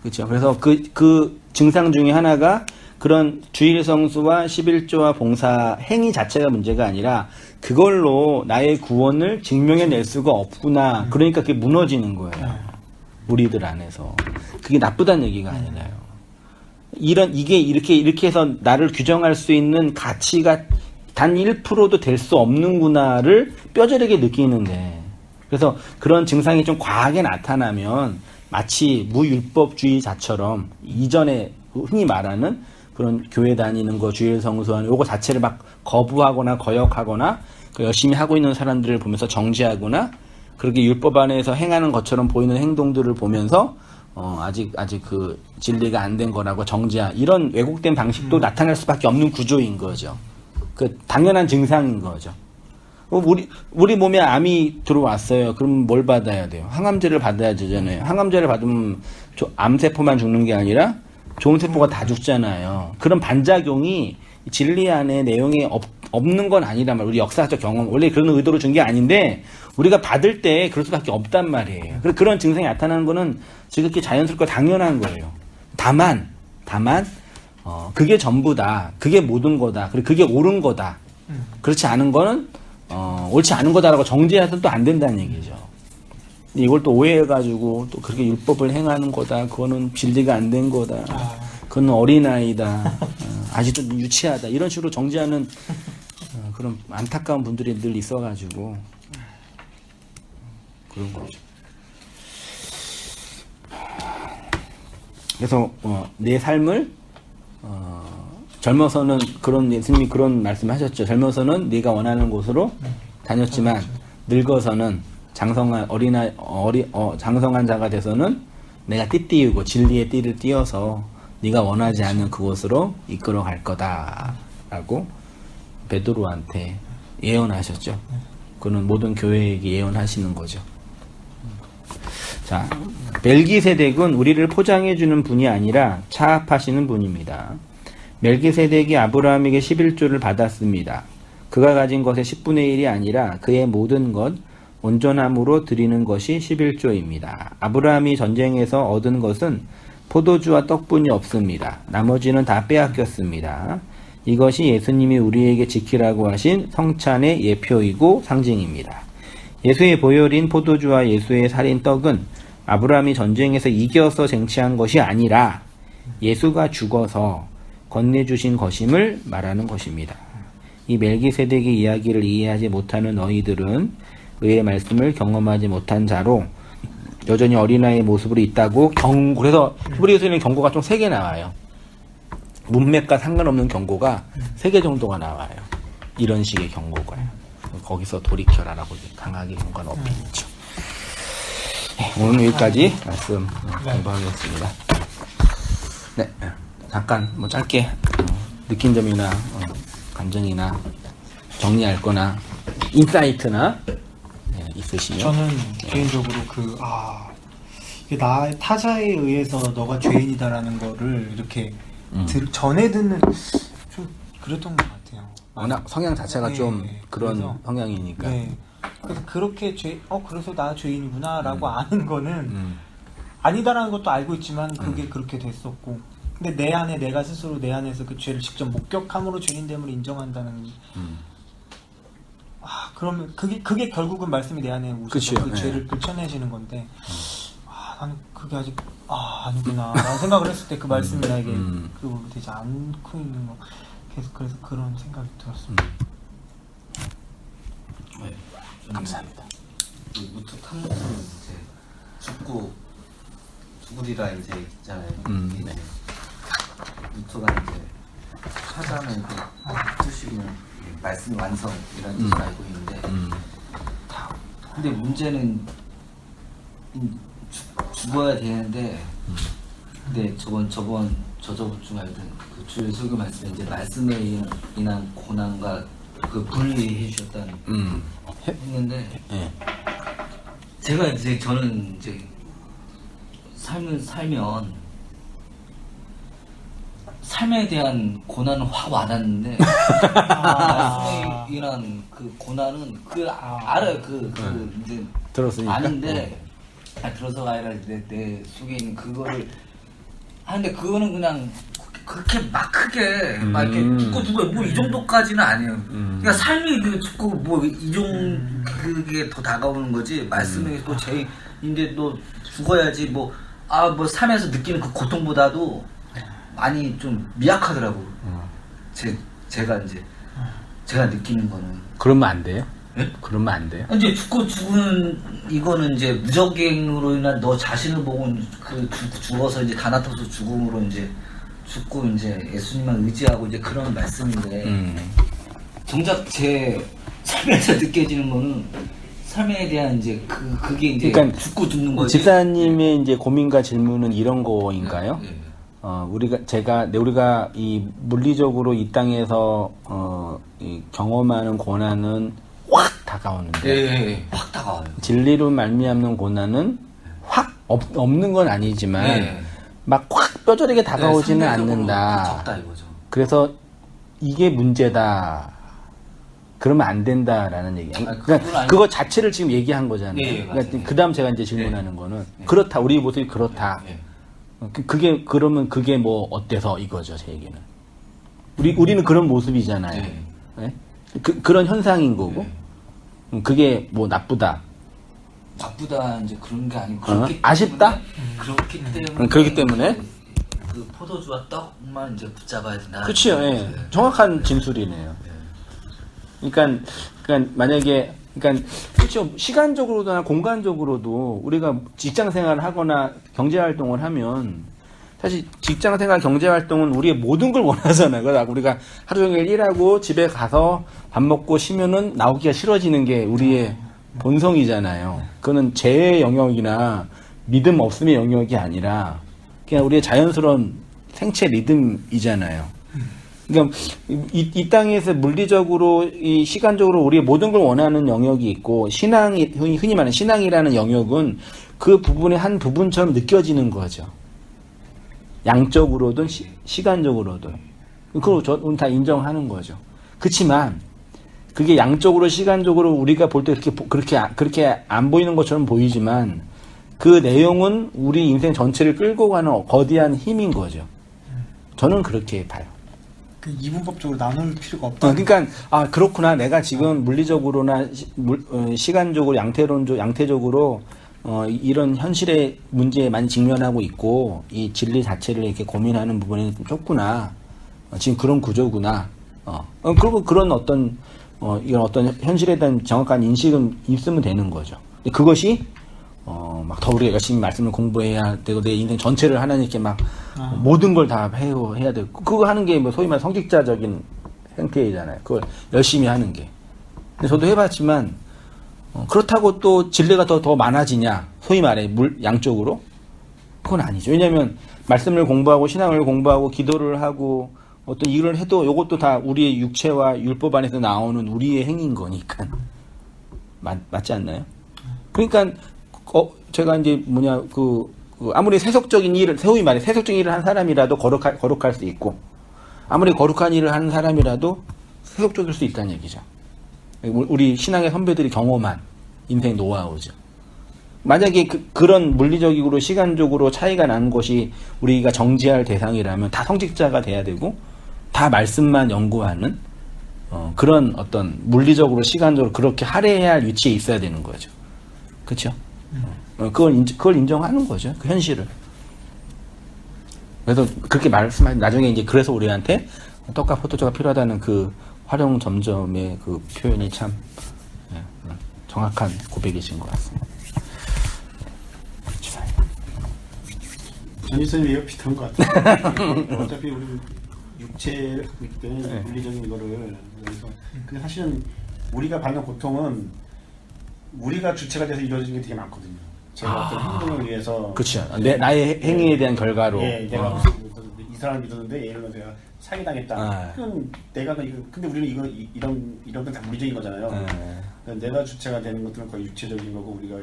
그렇죠. 그래서 그 증상 중에 하나가 그런 주일 성수와 11조와 봉사 행위 자체가 문제가 아니라 그걸로 나의 구원을 증명해낼 수가 없구나. 그러니까 그게 무너지는 거예요. 우리들 안에서. 그게 나쁘다는 얘기가 아니라요. 이게 이렇게 해서 나를 규정할 수 있는 가치가 단 1%도 될 수 없는구나를 뼈저리게 느끼는데, 그래서 그런 증상이 좀 과하게 나타나면 마치 무율법주의자처럼 이전에 흔히 말하는 그런 교회 다니는 거, 주일 성수하는 요거 자체를 막 거부하거나 거역하거나 그 열심히 하고 있는 사람들을 보면서 정죄하거나 그렇게 율법 안에서 행하는 것처럼 보이는 행동들을 보면서 아직 그 진리가 안 된 거라고 정죄하, 이런 왜곡된 방식도 나타날 수밖에 없는 구조인 거죠. 그 당연한 증상인 거죠. 우리 몸에 암이 들어왔어요. 그럼 뭘 받아야 돼요? 항암제를 받아야 되잖아요. 항암제를 받으면 암세포만 죽는 게 아니라 좋은 세포가 다 죽잖아요. 그런 반작용이 진리 안에 내용이 없는 건 아니란 말이에요. 우리 역사적 경험, 원래 그런 의도로 준 게 아닌데 우리가 받을 때 그럴 수밖에 없단 말이에요. 그런 증상이 나타나는 거는 지극히 자연스럽고 당연한 거예요. 다만 그게 전부다. 그게 모든 거다. 그리고 그게 옳은 거다. 그렇지 않은 거는 옳지 않은 거다라고 정죄해서는 또 안 된다는 얘기죠. 이걸 또 오해해가지고 또 그렇게 율법을 행하는 거다. 그거는 진리가 안 된 거다. 그건 어린아이다. 아직도 유치하다. 이런 식으로 정죄하는 그런 안타까운 분들이 늘 있어가지고 그런 거죠. 그래서 내 삶을 젊어서는 예수님이 그런 말씀하셨죠. 젊어서는 네가 원하는 곳으로 다녔지만 늙어서는 장성한 장성한 자가 돼서는 내가 띠띠우고 진리의 띠를 띄어서 네가 원하지 않는 그곳으로 이끌어 갈 거다라고 베드로한테 예언하셨죠. 그는 모든 교회에게 예언하시는 거죠. 자, 멜기세덱은 우리를 포장해 주는 분이 아니라 차압하시는 분입니다. 멜기세덱이 아브라함에게 11조를 받았습니다. 그가 가진 것의 10분의 1이 아니라 그의 모든 것, 온전함으로 드리는 것이 11조입니다. 아브라함이 전쟁에서 얻은 것은 포도주와 떡뿐이 없습니다. 나머지는 다 빼앗겼습니다. 이것이 예수님이 우리에게 지키라고 하신 성찬의 예표이고 상징입니다. 예수의 보혈인 포도주와 예수의 살인 떡은 아브라함이 전쟁에서 이겨서 쟁취한 것이 아니라 예수가 죽어서 건네주신 것임을 말하는 것입니다. 이 멜기세덱의 이야기를 이해하지 못하는 너희들은 의의 말씀을 경험하지 못한 자로 여전히 어린아이의 모습으로 있다고 그래서 히브리서에는 경고가 좀 3개 나와요. 문맥과 상관없는 경고가 3개 정도가 나와요. 이런 식의 경고가요. 거기서 돌이켜라라고 강하게 경고가 높이 있죠. 오늘 여기까지 말씀 공부하겠습니다. 네, 잠깐 뭐 짧게 느낀 점이나 감정이나 정리할 거나 인사이트나 있으시면. 저는 개인적으로 이게 타자에 의해서 너가 죄인이다라는 거를 이렇게 전해 듣는 좀 그랬던 것 같아요. 워낙 성향 자체가 네, 좀 그런 그래서, 성향이니까. 네. 그래서 그렇게 그래서 나 죄인이구나라고 아는 거는 아니다라는 것도 알고 있지만 그게 그렇게 됐었고, 근데 내 안에 내가 스스로 내 안에서 그 죄를 직접 목격함으로 죄인됨을 인정한다는. 그러면 그게 결국은 말씀이 내 안에 오셔서 그 죄를 들춰내시는 건데, 나는 그게 아직 아니구나 라는 생각을 했을 때 그 말씀이 나에게 그거 되지 않고 있는 거, 계속 그래서 그런 생각이 들었습니다. 네, 감사합니다. 무트 탐구는 이제 죽으리라 이제 있잖아요. 네. 무트가 이제 하자는 뜻이면 말씀 완성이라는 뜻을 알고 있는데, 근데 문제는 죽어야 되는데, 근데 저번 주에 하여튼 그 주의 설교 말씀에 이제 말씀에 인한 고난과 그 분리해 주셨다는 했는데, 제가 이제 저는 이제 살면 삶에 대한 고난은 확 와닿는데 말씀에 인한 그 고난은 알아요. 이제 들었으니까. 아는데 들어서가 아니라 내 속에 있는 그거를 하는데, 그거는 그냥 그렇게 막 크게 막 이렇게 죽고 누가 뭐 이 정도까지는 아니에요. 그러니까 삶이 그 죽고 뭐 이 정도 그게 더 다가오는 거지. 말씀에 또 죄인인데 또 죽어야지 뭐 삶에서 느끼는 그 고통보다도 많이 좀 미약하더라고. 제가 느끼는 거는. 그러면 안 돼요? 예? 그러면 안 돼요? 이제 죽는 이거는 이제 무적행으로 인한 너 자신을 보고 죽어서 이제 다나터서 죽음으로 이제 죽고 이제 예수님만 의지하고 이제 그런 말씀인데, 정작 제 삶에서 느껴지는 거는 삶에 대한 이제 그게 이제 그러니까 죽고 죽는 거지. 집사님의 이제 고민과 질문은 이런 거인가요? 네. 우리가 이 물리적으로 이 땅에서 이 경험하는 고난은 확 다가오는데, 확 다가와요. 진리로 말미암는 고난은 확 없는 건 아니지만 막 확 뼈저리게 다가오지는 않는다. 적다 이거죠. 그래서 이게 문제다. 그러면 안 된다라는 얘기. 그러니까 그거 자체를 지금 얘기한 거잖아요. 그러니까 그 다음 제가 이제 질문하는 거는 그렇다. 우리 모습이 그렇다. 그러면 그게 뭐 어때서 이거죠, 제 얘기는. 우리는 그런 모습이잖아요. 네? 그런 현상인 거고. 그게 뭐 나쁘다 이제 그런 게 아니고 아쉽다? 그렇기 때문에 그 포도주와 떡만 이제 붙잡아야 된다. 그렇죠. 정확한 진술이네요. 그러니까 만약에 그렇죠. 시간적으로나 공간적으로도 우리가 직장 생활을 하거나 경제 활동을 하면 사실 직장 생활 경제 활동은 우리의 모든 걸 원하잖아요. 우리가 하루 종일 일하고 집에 가서 밥 먹고 쉬면은 나오기가 싫어지는 게 우리의 본성이잖아요. 그거는 죄의 영역이나 믿음 없음의 영역이 아니라 그냥 우리의 자연스러운 생체 리듬이잖아요. 그러니까 이 땅에서 물리적으로 이 시간적으로 우리의 모든 걸 원하는 영역이 있고, 신앙이 흔히 말하는 신앙이라는 영역은 그 부분의 한 부분처럼 느껴지는 거죠. 양적으로든 시간적으로든. 그걸 저는 다 인정하는 거죠. 그렇지만 그게 양적으로 시간적으로 우리가 볼 때 그렇게 안 보이는 것처럼 보이지만 그 내용은 우리 인생 전체를 끌고 가는 거대한 힘인 거죠. 저는 그렇게 봐요. 그 이분법적으로 나눌 필요가 없다. 그러니까 그렇구나. 내가 지금 물리적으로나 시간적으로 양태적으로 이런 현실의 문제에 많이 직면하고 있고 이 진리 자체를 이렇게 고민하는 부분이 좀 좁구나. 지금 그런 구조구나. 그리고 그런 이런 어떤 현실에 대한 정확한 인식은 있으면 되는 거죠. 근데 그것이 막 더 우리가 열심히 말씀을 공부해야 되고 내 인생 전체를 하나님께 막 모든 걸 다 해야 되고 그거 하는 게 뭐 소위 말해 성직자적인 행태잖아요. 그걸 열심히 하는 게. 근데 저도 해봤지만 그렇다고 또 진리가 더 많아지냐? 소위 말해 양쪽으로? 그건 아니죠. 왜냐하면 말씀을 공부하고 신앙을 공부하고 기도를 하고 어떤 일을 해도 이것도 다 우리의 육체와 율법 안에서 나오는 우리의 행위인 거니까 맞지 않나요? 그러니까 제가 이제 아무리 세속적인 일을 소위 말해 세속적인 일을 한 사람이라도 거룩할 수 있고 아무리 거룩한 일을 하는 사람이라도 세속적일 수 있다는 얘기죠. 우리 신앙의 선배들이 경험한 인생 노하우죠. 만약에 그런 물리적으로 시간적으로 차이가 나는 것이 우리가 정지할 대상이라면 다 성직자가 돼야 되고 다 말씀만 연구하는 그런 어떤 물리적으로 시간적으로 그렇게 할애해야 할 위치에 있어야 되는 거죠. 그렇죠? 그걸 인정하는 거죠. 그 현실을. 그래서 그렇게 말씀하신 나중에 이제 그래서 우리한테 떡과 포도주가 필요하다는 그 활용 점점의 그 표현이 참 정확한 고백이신 것 같습니다. 전희선이 이거 비슷한 것 같아요. 어차피 우리 육체를 갖고 있기 때문에 물리적인 거를 그래서 근데 사실은 우리가 받는 고통은 우리가 주체가 돼서 이루어지는 게 되게 많거든요. 제가 어떤 행동을 위해서 그렇죠. 나의 행위에 대한 결과로 내가 이 사람을 믿었는데 예를 들어 내가 사기당했다. 그건 내가 근데 우리는 이런 건 다 물리적인 거잖아요. 그러니까 내가 주체가 되는 것들은 거의 육체적인 거고 우리가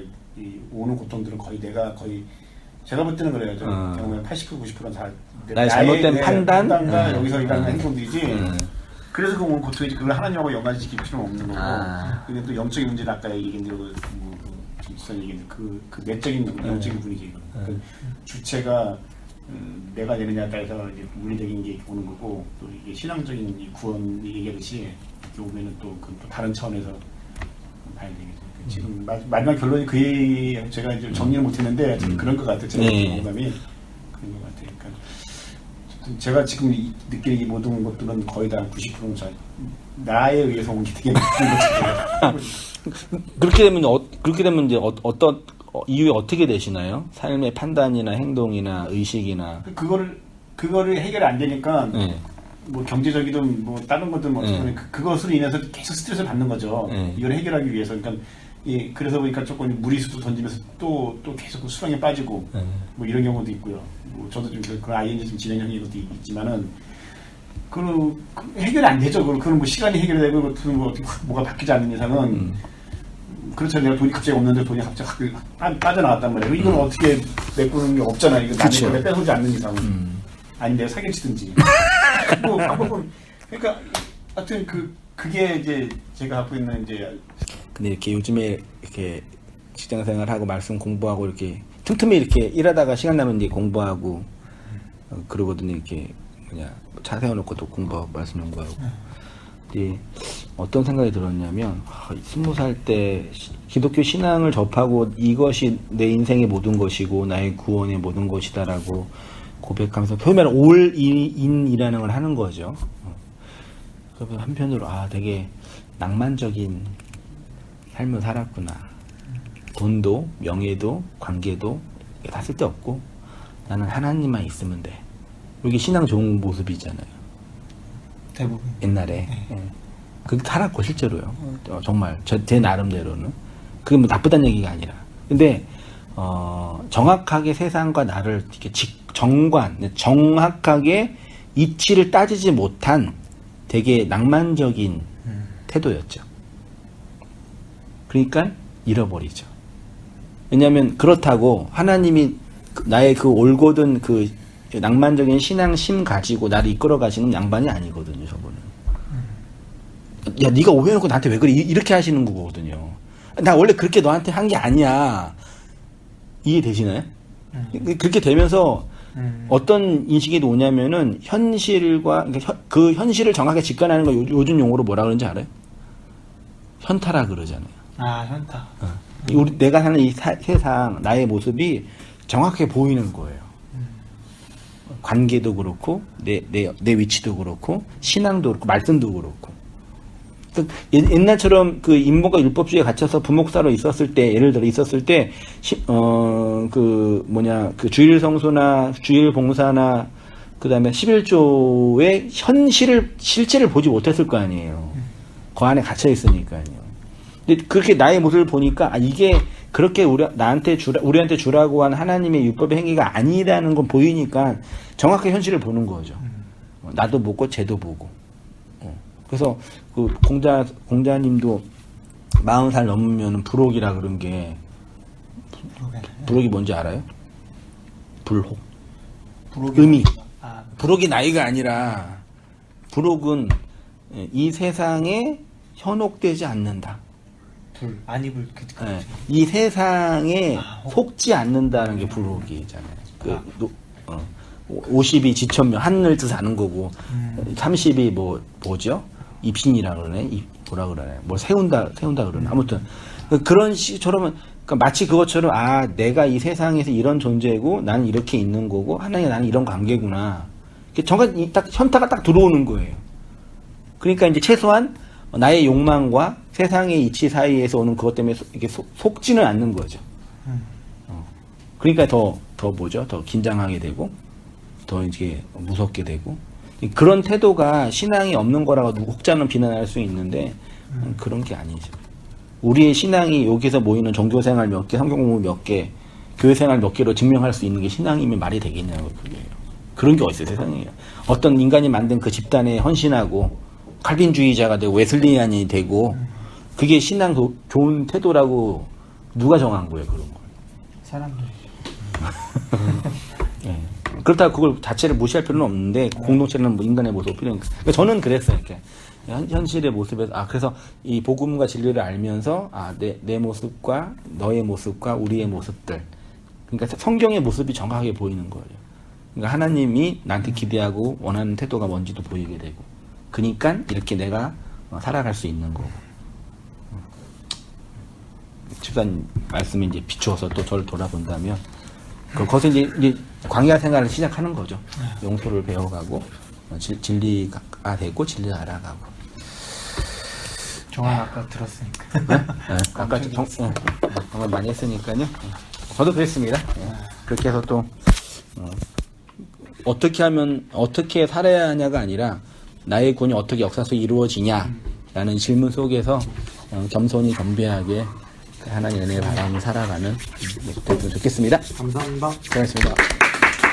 오는 고통들은 거의 제가 볼 때는 그래요. 경우에 80% 90%는 다 나의 잘못된 판단과 여기서 일어나는 행동들이지. 그래서 그 오는 고통이지 그걸 하나님하고 연관시킬 필요는 없는 거고. 근데 또 영적인 문제는 아까 얘기한 대로 그 내적인 영적인 분위기 그 주체가 내가 되느냐에 따라서 이제 물리적인 게 오는 거고 또 이게 신앙적인 이 구원 얘기하듯이 이렇게 오면은 또 다른 차원에서 봐야 되겠죠. 지금 마지막 결론이 제가 이제 정리를 못했는데 그런 것 같아요. 제가 공감이 그런 것 같아요. 그러니까 제가 지금 느끼는 이 모든 것들은 거의 다 90%는 나에 의해서 온 게 되게 많은 거죠. 그렇게 되면 이제 어떤 이후에 어떻게 되시나요? 삶의 판단이나 행동이나 의식이나 그거를 해결 안 되니까 뭐 경제적이든 뭐 다른 거든 뭐 그것으로 인해서 계속 스트레스를 받는 거죠. 이걸 해결하기 위해서 그러니까 그래서 보니까 조금 무리수도 던지면서 또 계속 수렁에 빠지고 뭐 이런 경우도 있고요. 뭐 저도 좀 그런 ING 좀 진행형인 것도 있지만은 그 해결이 안 되죠. 그건 뭐 시간이 해결이 되고 그것도 뭐 뭐가 바뀌지 않는 이상은 그렇죠. 내가 돈이 갑자기 없는데 돈이 갑자기 빠져나왔단 말이에요. 이걸 어떻게 메꾸는 게 없잖아요. 이거 남의 걸 뺏어오지 않는 이상은. 아니 내가 사기치든지. 뭐 방법은 그러니까 하여튼 그게 이제 제가 갖고 있는 이제. 근데 이렇게 요즘에 이렇게 직장 생활하고 말씀 공부하고 이렇게 틈틈이 이렇게 일하다가 시간 나면 이제 공부하고 그러거든요. 이렇게 차 세워놓고 또 공부하고 말씀 공부하고. 근데 어떤 생각이 들었냐면 20살 때 기독교 신앙을 접하고 이것이 내 인생의 모든 것이고 나의 구원의 모든 것이다라고 고백하면서 소위 말해 올인이라는 걸 하는 거죠. 그래서 한편으로 되게 낭만적인 삶을 살았구나. 돈도 명예도 관계도 다 쓸데없고 나는 하나님만 있으면 돼. 이게 신앙 좋은 모습이잖아요. 대부분 옛날에 그게 살았고 실제로요. 정말 제 나름대로는 그게 뭐 나쁘다는 얘기가 아니라 근데 정확하게 세상과 나를 이렇게 정확하게 이치를 따지지 못한 되게 낭만적인 태도였죠. 그러니까 잃어버리죠. 왜냐하면 그렇다고 하나님이 나의 그 올곧은 그 낭만적인 신앙심 가지고 나를 이끌어 가시는 양반이 아니거든요, 저분은. 야, 네가 오해해놓고 나한테 왜 그래? 이렇게 하시는 거거든요. 나 원래 그렇게 너한테 한 게 아니야. 이해되시나요? 그렇게 되면서 어떤 인식이 오냐면은 현실과 그 현실을 정확하게 직관하는 거 요즘 용어로 뭐라 그러는지 알아요? 현타라 그러잖아요. 현타. 내가 사는 이 세상, 나의 모습이 정확하게 보이는 거예요. 관계도 그렇고, 내 위치도 그렇고, 신앙도 그렇고, 말씀도 그렇고. 옛날처럼 그 인본과 율법주의에 갇혀서 부목사로 있었을 때, 예를 들어 있었을 때, 그 주일 성수나 주일 봉사나, 그 다음에 11조의 실체를 보지 못했을 거 아니에요. 그 안에 갇혀 있으니까요. 근데 그렇게 나의 모습을 보니까, 이게 그렇게 우리한테 주라고 한 하나님의 율법의 행위가 아니라는 건 보이니까 정확하게 현실을 보는 거죠. 나도 보고, 쟤도 보고. 그래서 그 공자님도 40살 넘으면 불혹이라 그런 게, 불혹이 뭔지 알아요? 불혹. 의미. 불혹이 나이가 아니라, 불혹은 이 세상에 현혹되지 않는다. 안입을 네. 이 세상에 속지 않는다는 게 불혹이잖아요. 50이 지천명, 하늘 뜻 아는 거고, 30이 뭐죠? 입신이라 그러네? 뭐라 그러네? 뭘 세운다 그러네? 아무튼, 그런 식처럼, 그러니까 마치 그것처럼, 내가 이 세상에서 이런 존재고, 나는 이렇게 있는 거고, 하나님 나는 이런 관계구나. 정말 딱, 현타가 딱 들어오는 거예요. 그러니까 이제 최소한, 나의 욕망과 세상의 이치 사이에서 오는 그것 때문에 이게 속지는 않는 거죠. 그러니까 더 뭐죠? 더 긴장하게 되고, 더 이제 무섭게 되고, 그런 태도가 신앙이 없는 거라고 혹자는 비난할 수 있는데, 그런 게 아니죠. 우리의 신앙이 여기서 모이는 종교생활 몇 개, 성경공부 몇 개, 교회생활 몇 개로 증명할 수 있는 게 신앙이면 말이 되겠냐고, 그게. 그런 게 어딨어요, 세상에. 어떤 인간이 만든 그 집단에 헌신하고, 칼빈주의자가 되고 웨슬리안이 되고 그게 신앙 좋은 태도라고 누가 정한 거예요, 그런 걸? 사람들. 네. 그렇다고 그걸 자체를 무시할 필요는 없는데 공동체는 뭐 인간의 모습 필요니까. 그러니까 저는 그랬어요, 이렇게 현실의 모습에서 그래서 이 복음과 진리를 알면서 내 모습과 너의 모습과 우리의 모습들, 그러니까 성경의 모습이 정확하게 보이는 거예요. 그러니까 하나님이 나한테 기대하고 원하는 태도가 뭔지도 보이게 되고. 그니까 이렇게 내가 살아갈 수 있는 거고. 집사님 말씀에 이제 비추어서 또 저를 돌아본다면, 거기서 이제 광야 생활을 시작하는 거죠. 용서를 배워가고, 진리가 되고, 진리를 알아가고. 정말 아까 들었으니까. 네? 네. 아까 정말 많이 했으니까요. 저도 그랬습니다. 네. 그렇게 해서 또, 어떻게 살아야 하냐가 아니라, 나의 구원이 어떻게 역사 속에 이루어지냐라는 질문 속에서 겸손히 겸비하게 하나님의 은혜를 바라며 살아가는 모습 되었으면 좋겠습니다. 감사합니다. 고맙습니다.